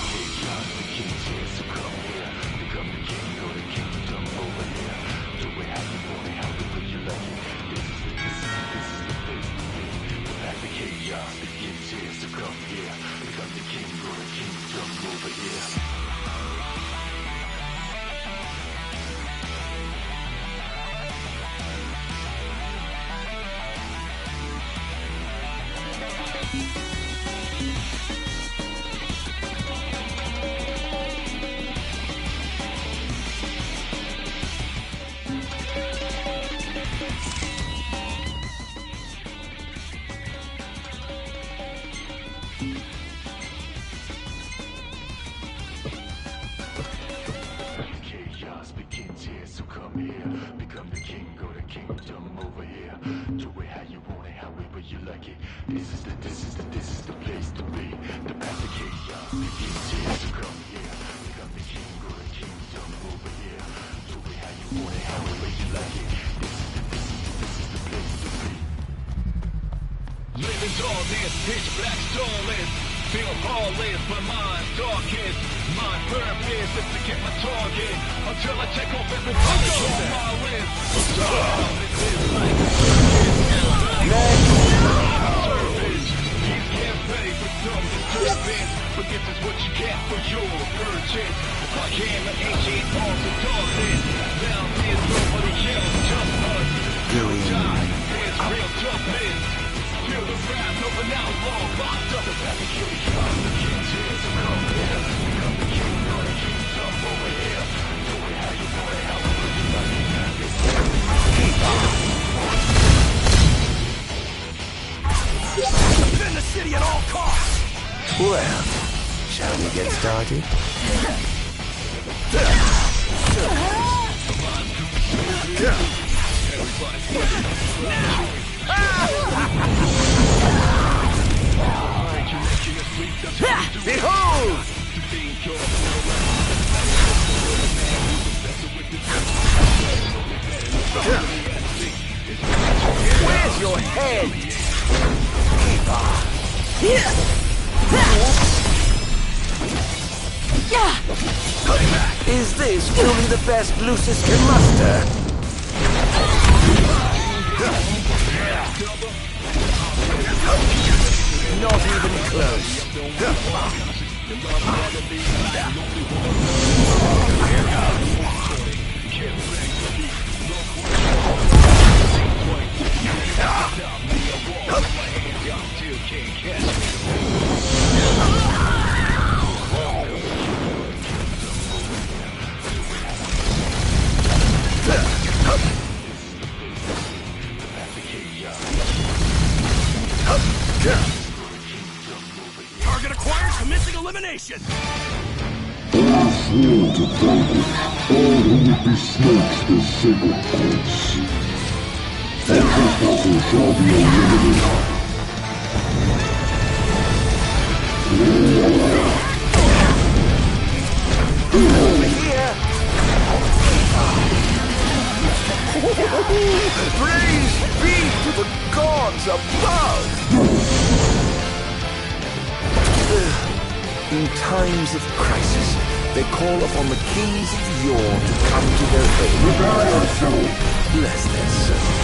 But this is what you get. cast for your purchase. Like him, an ancient arms of darkness. Now there's nobody else, just us. Till time, there's real toughness. Feel the wrath of an outlaw locked up. About to kill you, the king's here to come here. Become the king of the kingdom over here. Do it how you want it, however you like it. Keep on. Defend the city at all costs!
Well, shall we get started?
Behold! Where's your head?
Is this truly the best Lucius can muster? Not even close.
Target acquired, commencing elimination!
I swore to vanquish all who would besmirch the sacred courts. All trespassers shall be eliminated.
Over here! Praise be to the gods above! In times of crisis, they call upon the kings of yore to come to their aid.
Prepare yourself!
Bless their souls.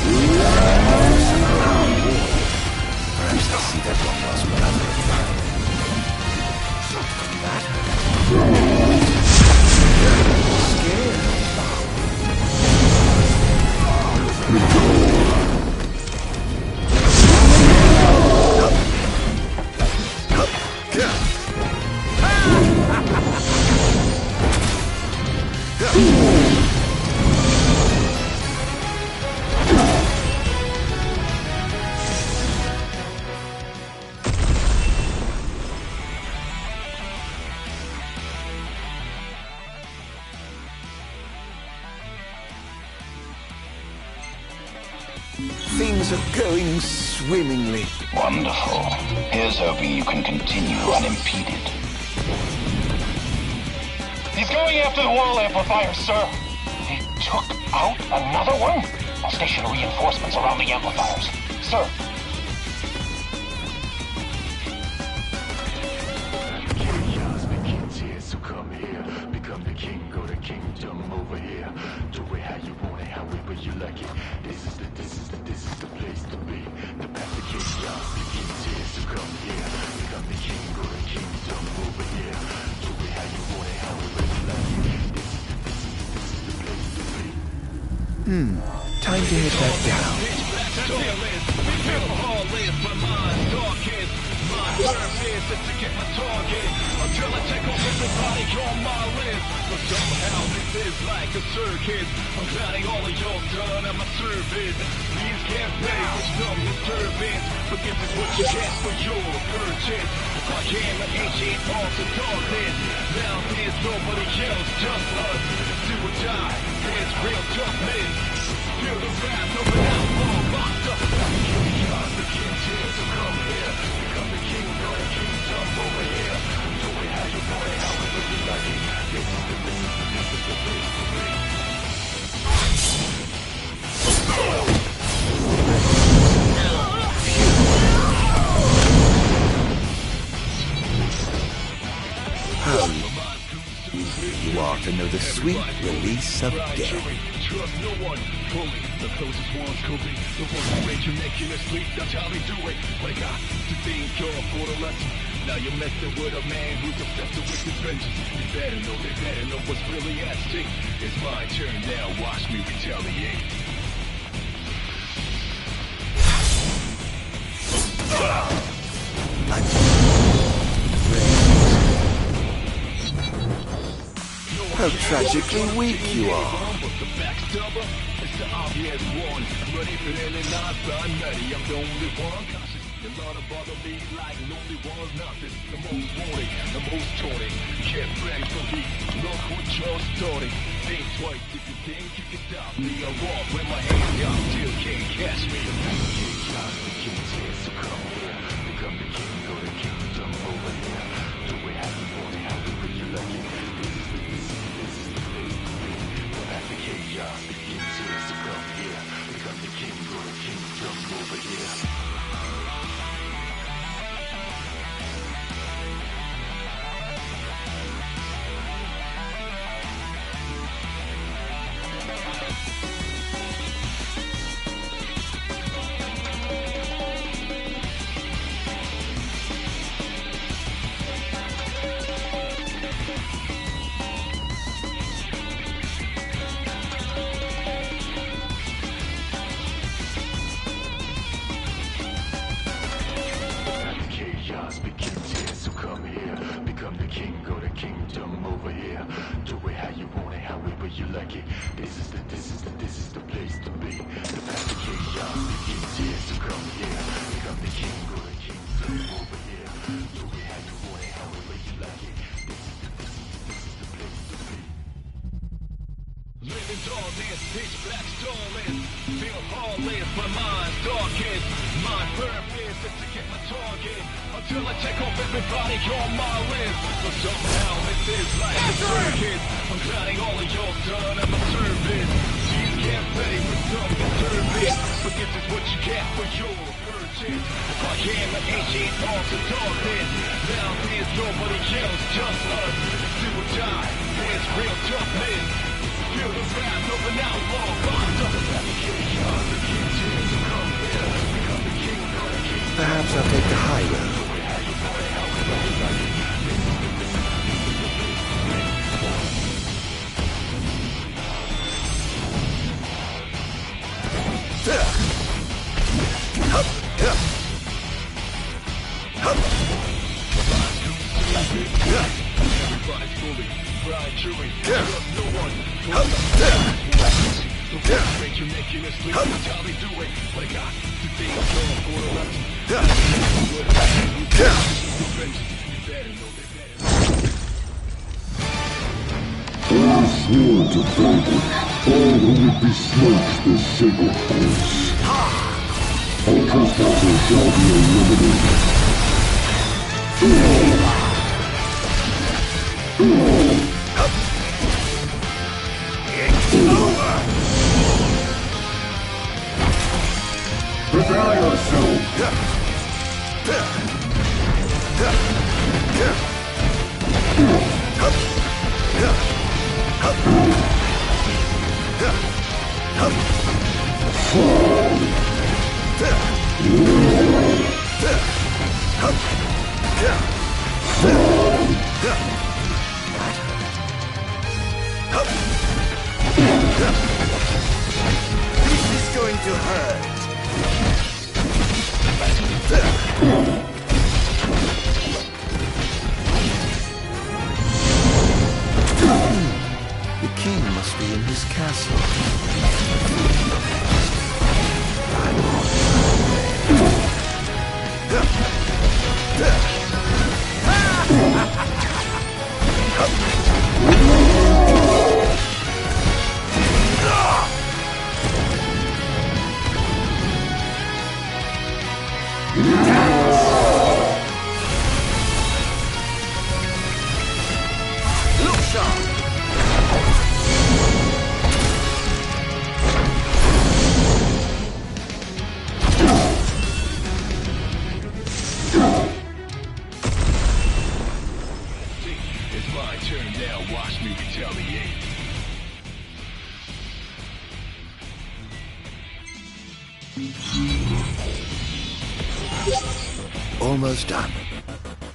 Perhaps they see their long-lost brother again. Something the matter? Scared? Things are going swimmingly.
Wonderful. Here's hoping you can continue unimpeded. He's going after the wall amplifier, sir. He took out another one? I'll station reinforcements around the amplifiers. Sir.
Chaos begins here, so come here. Become the king of the kingdom over here. Do it how you want it, however you like it. This is the place to be. The path to chaos begins here, so come here. Become the king of the kingdom over here. Do it how you want it, however you like it. This is the place to be.
Time to head back down.
To get my target until I take off everybody on my list. But somehow this is like a circus. I'm counting all of your done at my service. These can't pay for some disturbance, but this is what you get for your purchase. I am an ancient arms of darkness. Now there's nobody else, just us. Do or die, there's real toughness. Feel the wrath of an outlaw locked up. The king's here, so come here. Become the king of the kingdom over here. Do it how you want it, however you like it. This is the place to be.
You are to know the sweet release of death.
Trust no one fully. The closest ones could be the ones who make you sleep. That's how they do it. But I got to thank God for the lesson. Now you're messing with a man who's obsessed with his vengeance. They better know what's really at stake. It's my turn now. Watch me retaliate.
How tragically weak you are.
It's the obvious one. Ready for any non-binary. I'm the only one. A lot of bother me like lonely ones. Nothing. The most wanted, the most taunted. Get ready for me. Look what you're starting. Think twice if you think you can stop me. I walk with my hands down. Still can't catch me. Become the king, go the kingdom over here. Do we have to want it? How we bring you lucky? This is the place to be. The path of chaos begins here, so come here. Become the king, go the kingdom over here. Till I take off everybody on my list. But somehow this is like a circus. I'm counting all of your son of a service. She's can't pay for some service, but this is what you get for your purchase. If I am an ancient arms of darkness, now there's nobody else, just us. Do or die, there's real toughness. Feel the wrath of an outlaw, locked up.
Perhaps I'll take the high road.
Everybody's fully fried, chewing. No one. You're making us sleep. That's how they do it. But I got to think of for the lesson.
I swore to vanquish all who would besmirch the sacred oaths. All trespassers shall be eliminated. Prepare yourself!
This is going to hurt. The king must be in his castle.
watch me retaliate.
Almost done.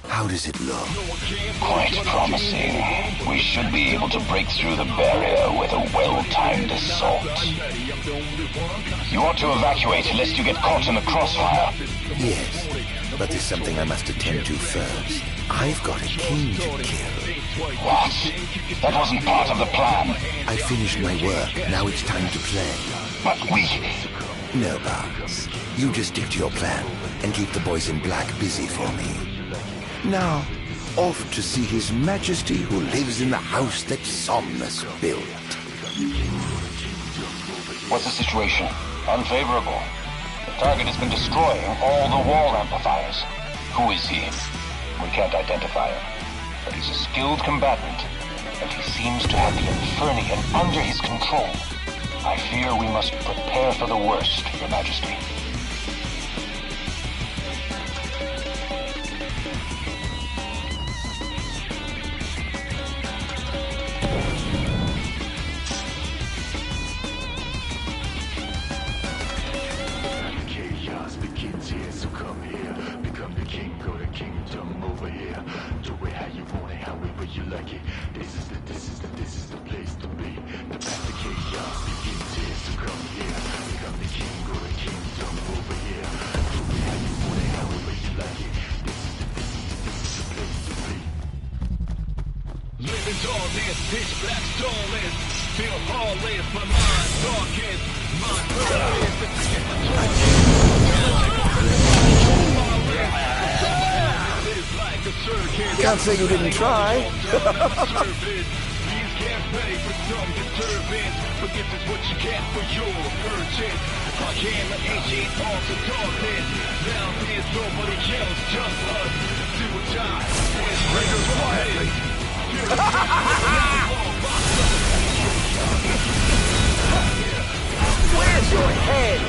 How does it look?
Quite promising. We should be able to break through the barrier with a well-timed assault. You ought to evacuate lest you get caught in the crossfire.
Yes, but there's something I must attend to first. I've got a king to kill.
What? That wasn't part of the plan.
I finished my work. Now it's time to play.
But we...
No, Barnes. You just stick to your plan and keep the boys in black busy for me. Now, off to see His Majesty who lives in the house that Somnus built.
What's the situation? Unfavorable. The target has been destroying all the wall amplifiers. Who is he? We can't identify him. But he's a skilled combatant, and he seems to have the Infernian under his control. I fear we must prepare for the worst, Your Majesty.
Can't say you didn't try.
Where's your head?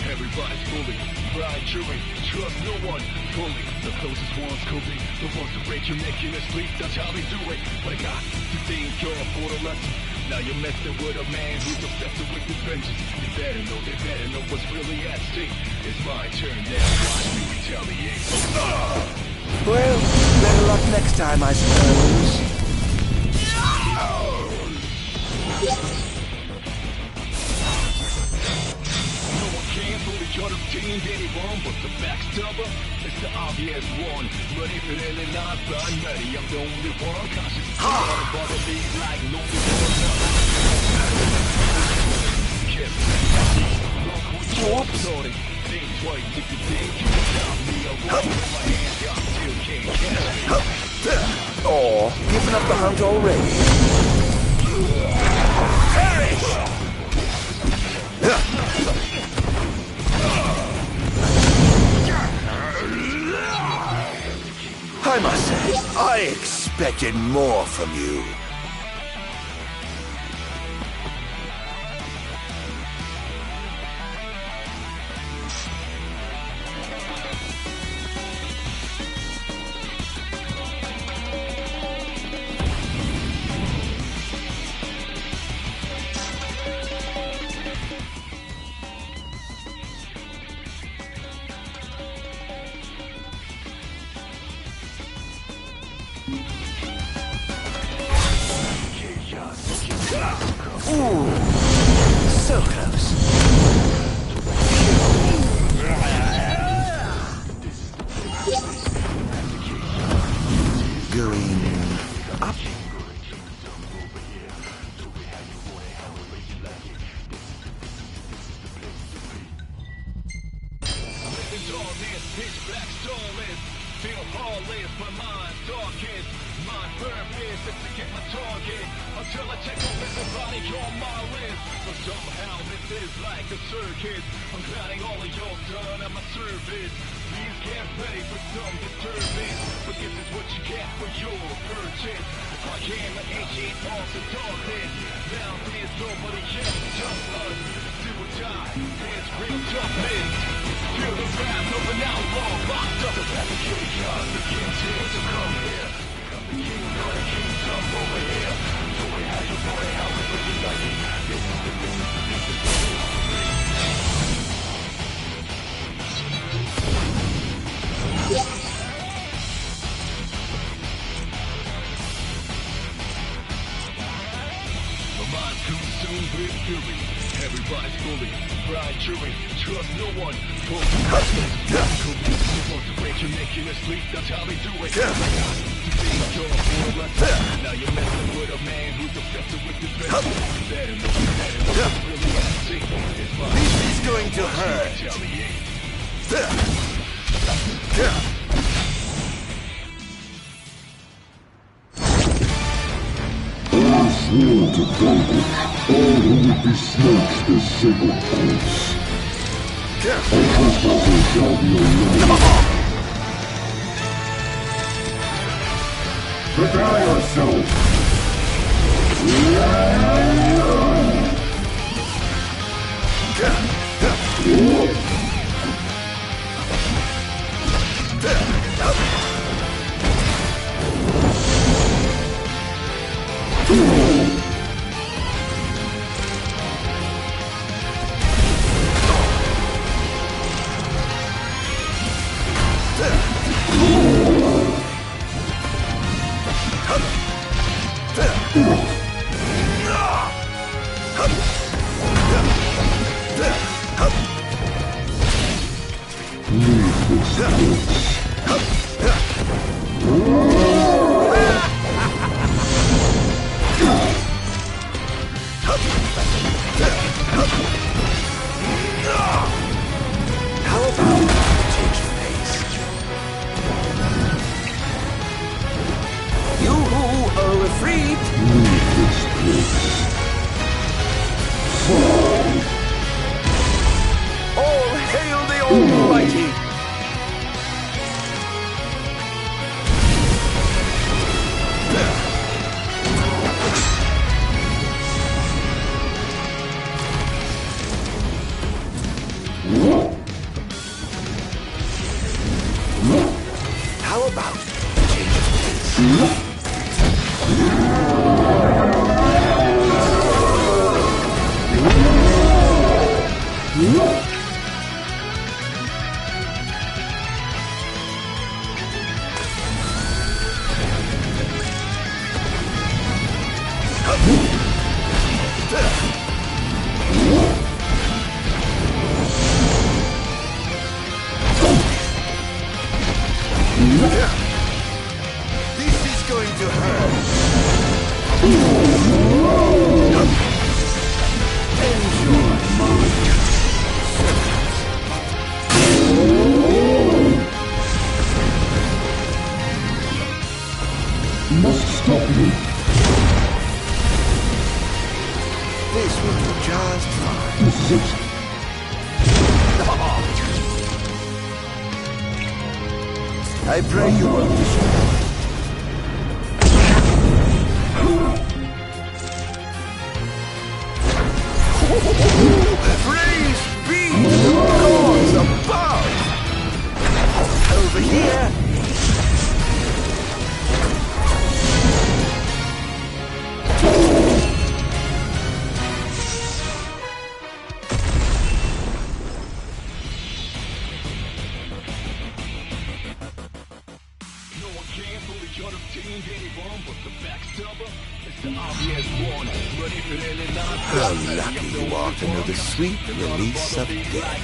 Everybody's fully blind, chewing, trust no one fully. The closest ones could be the ones who break your neck in your sleep. That's how they do it. But I got to think you're for the lesson. Now you're messing with a man who's obsessed with his vengeance. They better know what's really at stake. It's my turn now. Watch me retaliate.
Well, better luck next time, I suppose.
Team anyone but the backstabber, it's the obvious one. But if it ain't not, I'm ready. I'm the only one. Conscious about it, be like no Whoops. Think twice if you think you can stop me. I won't put my hands up, still can't catch me.
Oh, giving up the hunt already. Perish! I must say, I expected more from you. Ooh, so close. Going up.
Feel lawless, my mind darkens. My purpose is to get my target until I check off everybody on my list. But somehow this is like a circus. I'm counting all of y'all done at my service. Please get ready for some disturbance. But this is what you get for your purchase. I am an ancient force of darkness. Now there's nobody else, just us. Do or die, it's real toughness. Feel the wrath of an outlaw locked up. The fabricated gods, the king's here to come here. Become the king of the kingdom over here. So we have your boy, however you like it. This is the my mind's consumed with fury. Everybody's bullied, bright jury. Trust no one. Supposed to break your neck in your sleep. That's how they do it. Now you're messing with a man who's obsessed with his best.
This is going to hurt.
I swore to vanquish all who would besmirch the sacred codes. A trespasser shall be eliminated. Prepare yourself.
I pray you will. Praise be the gods above! Over here! How lucky you are to know the sweet release of death.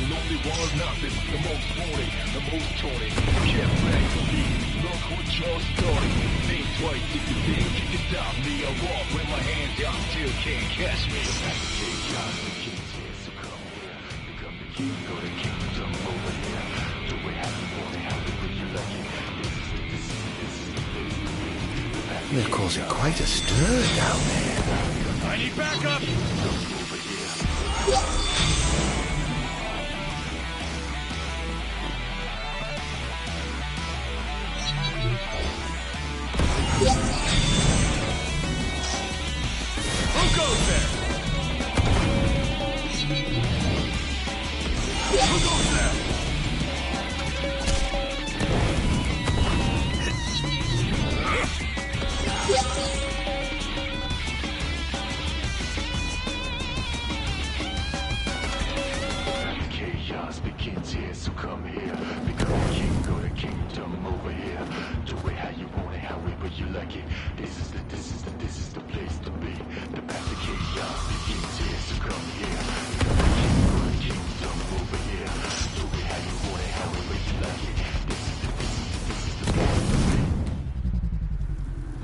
They're causing quite a stir down there.
I need backup! Who goes there? Who goes there?
Chaos begins here, so come here. Become a king, go to kingdom over here. Do it how you want it, however you like it. This is the place to be. The path to chaos begins here, so come here. Become a king, go to kingdom over here. Do it how you want it, however you like it. This is the place to be.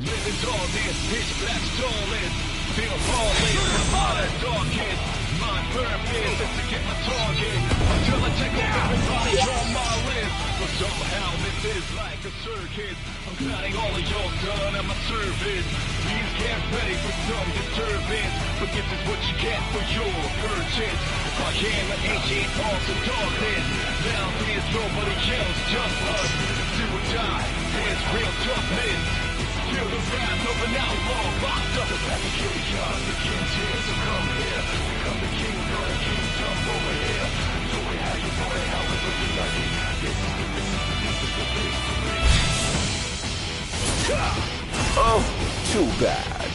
Living darkness, pitch black starless. Feel falling, modern darkest. My purpose is to get my target until I take over everybody on my list. But somehow this is like a circus. I'm counting all of your done at my service. Please get ready for some disturbance. But this is what you get for your purchase. I am an ancient arms of darkness. Now there's nobody else, just us. Do or die, there's real toughness. Feel the wrath of an outlaw locked up. The path of chaos begins here, so come here. Become the king, go to kingdom over here. Do it how you want it, however you like it. This is the place to be.
Oh, too bad.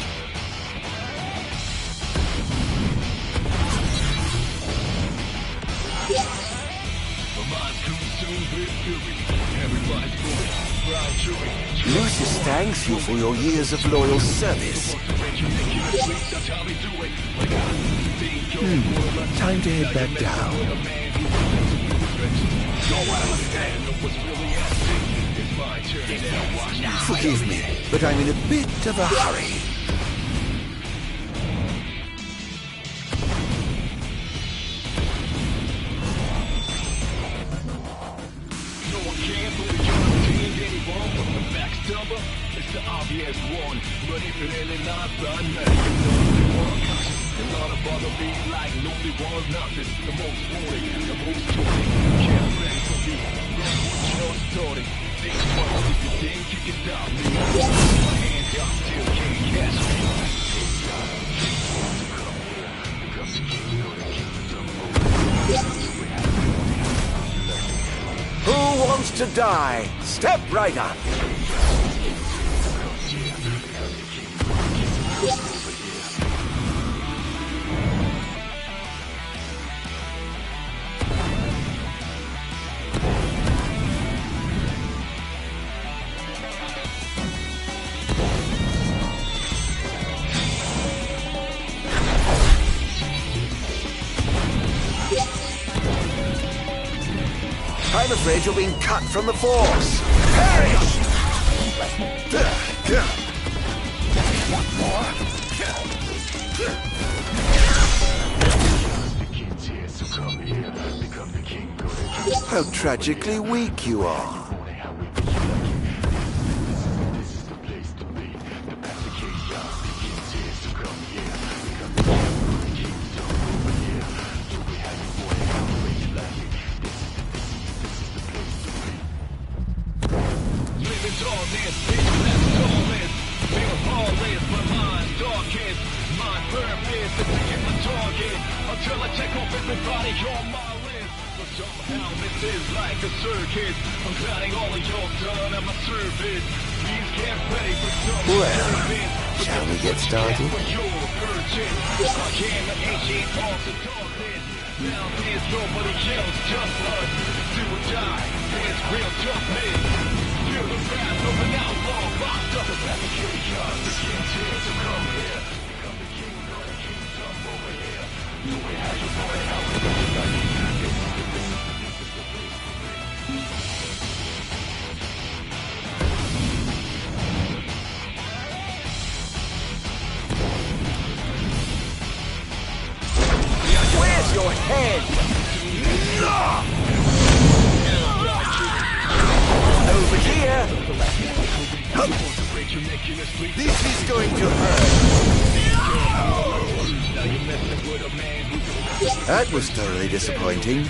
My mind's consumed with fury. Everybody's going proud jury.
Lucius thanks you for your years of loyal service. Time to head back down. Forgive me, but I'm in a bit of a hurry.
It's the obvious one, but if it really not done, then you know the one. And all the bother be like nobody wants nothing. The most wanted, the most wanted. Can't ready for me. That's what you're starting. Think twice if you think you can stop me. My hands up, still can't catch me.
Who wants to die? Step right up. I'm afraid you're being cut from the Force. Perish! How tragically weak you are.
Until I check off everybody on my list. But somehow this is like a circus. I'm counting all of your done at my service. Please get ready for some disturbance.
Shall we get started?
For your purchase. I am an ancient arms of darkness. Now there's nobody else, just us. Do or die, there's real toughness. Feel the wrath of an outlaw locked up. The path of chaos begins here, so come here. Become the king, go to kingdom over here. Do it how you want it, however you like it.
Where's your head? Over here!
This is going to hurt. That was thoroughly disappointing.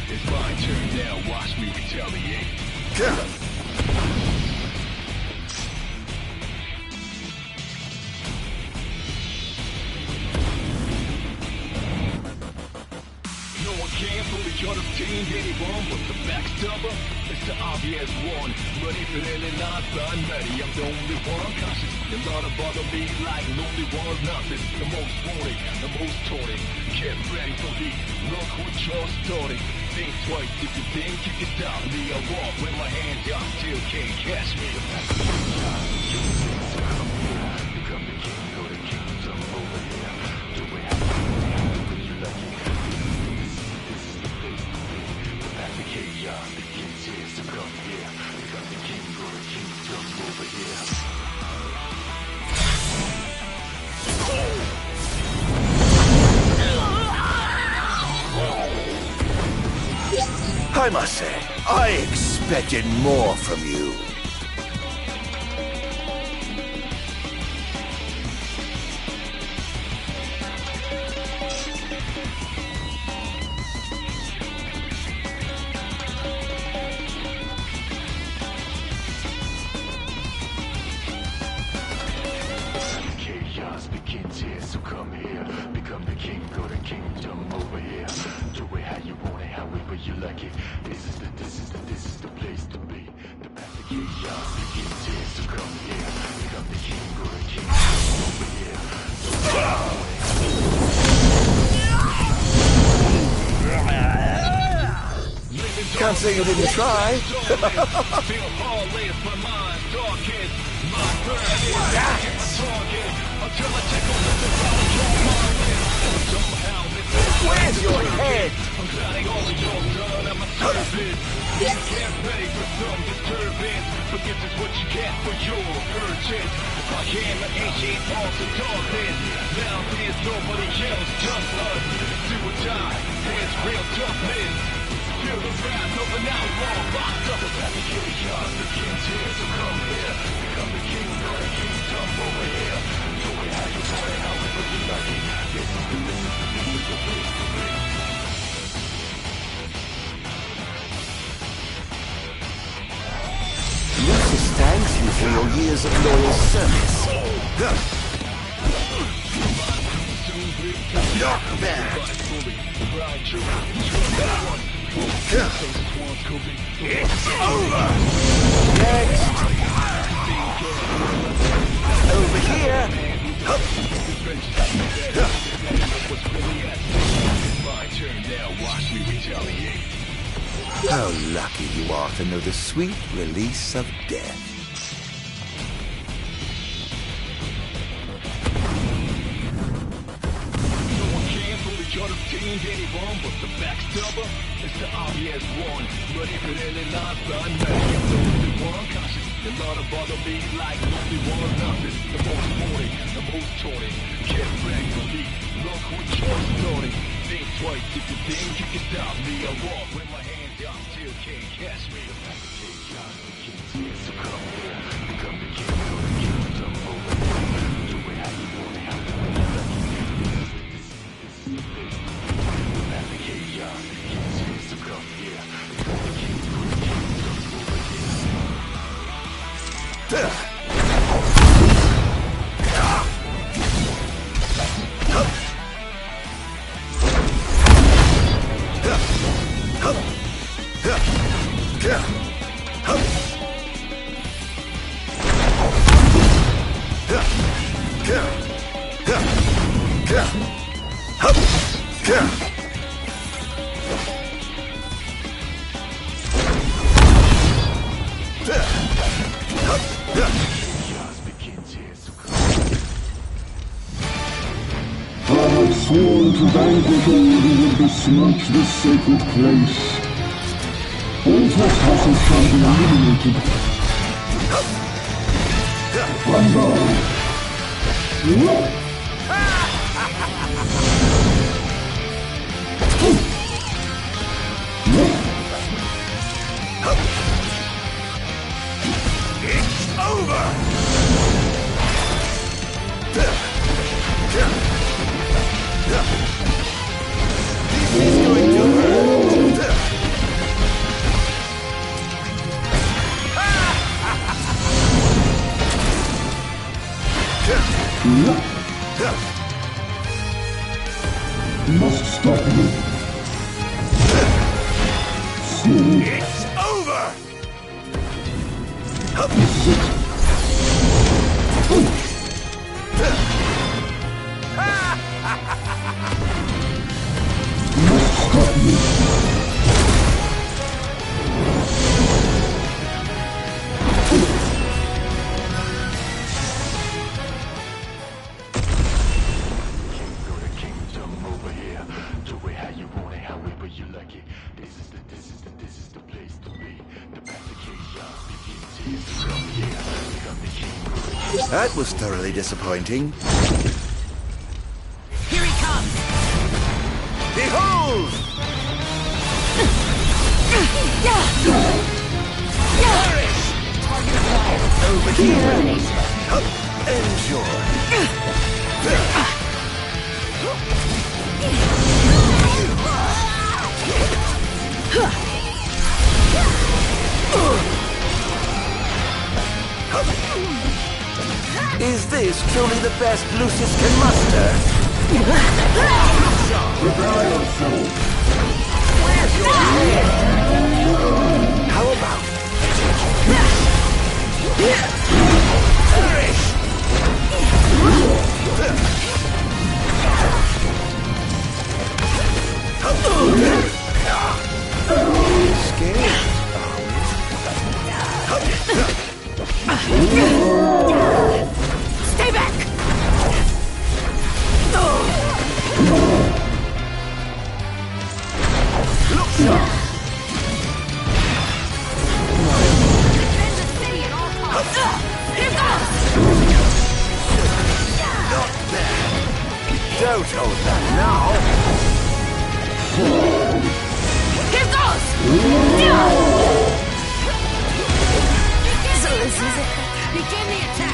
It's my turn now, watch me retaliate. No one can fully understand anyone but the backstabber. It's the obvious one, but if it ain't not done, ready, I'm the only one cautious. And not to bother me like lonely one's nothing. The most wanted, the most taunted. Get ready for me, look what you're starting. Think twice if you think you can stop me. I walk with my hands up, still can't catch me. Become the king, go to kingdom over here. Do we have to you like it? This is the place to be. The path to chaos begins here, so come here. Become the king, go to kingdom over here.
I must say, I expected more from you.
Chaos begins here, so come here. Become the king, go to kingdom over here. Do it how you want it, however you like it. This is the place to be. The path to chaos begins here, so come here. Become the king, go to kingdom over here.
Can't say you didn't try.
Where's your head? I'm trying all of your blood at my service. You can't pay for some disturbance, but this is what you get for your urgent. I am an ancient force of darkness. Now there's nobody else, just us. Do or die, there's real toughness. Feel the wrath of an outlaw, locked up. The chaos begins here, so come here. Become the king, go to kingdom over here. Do it how you want it, however you like it. This is the place to be.
Lucius thanks you for your years of loyal service. Not bad. It's over. Next. Over here. How lucky you are to know the sweet release of death.
Anyone but the backstabber, it's the obvious one. But if it ain't not done, I'm the only one cautious. And not to bother me like lonely one nothing. The most wanted, the most taunted. Get ready for me, look what you're starting. Think twice if you think you can stop me. I walk with my hands up, still can't catch me. So come here, become the king, go to kingdom over here. Do it how you want it, how you want it. This is the place.
Sworn to vanquish all who would besmirch this sacred place. All trespassers shall be eliminated.
It's over!
Must stop you.
It's over!
This is it. Must stop you.
That was thoroughly disappointing.
Here he comes!
Behold! Over here! Enjoy! Is this truly the best Lucius can muster?
Prepare yourself.
Where's your head? How about perish? Scared?
Stay back!
Look sharp!
Defend the city at all costs! Here goes!
Not bad. Don't hold that now.
Here goes! So this is it. Begin the attack!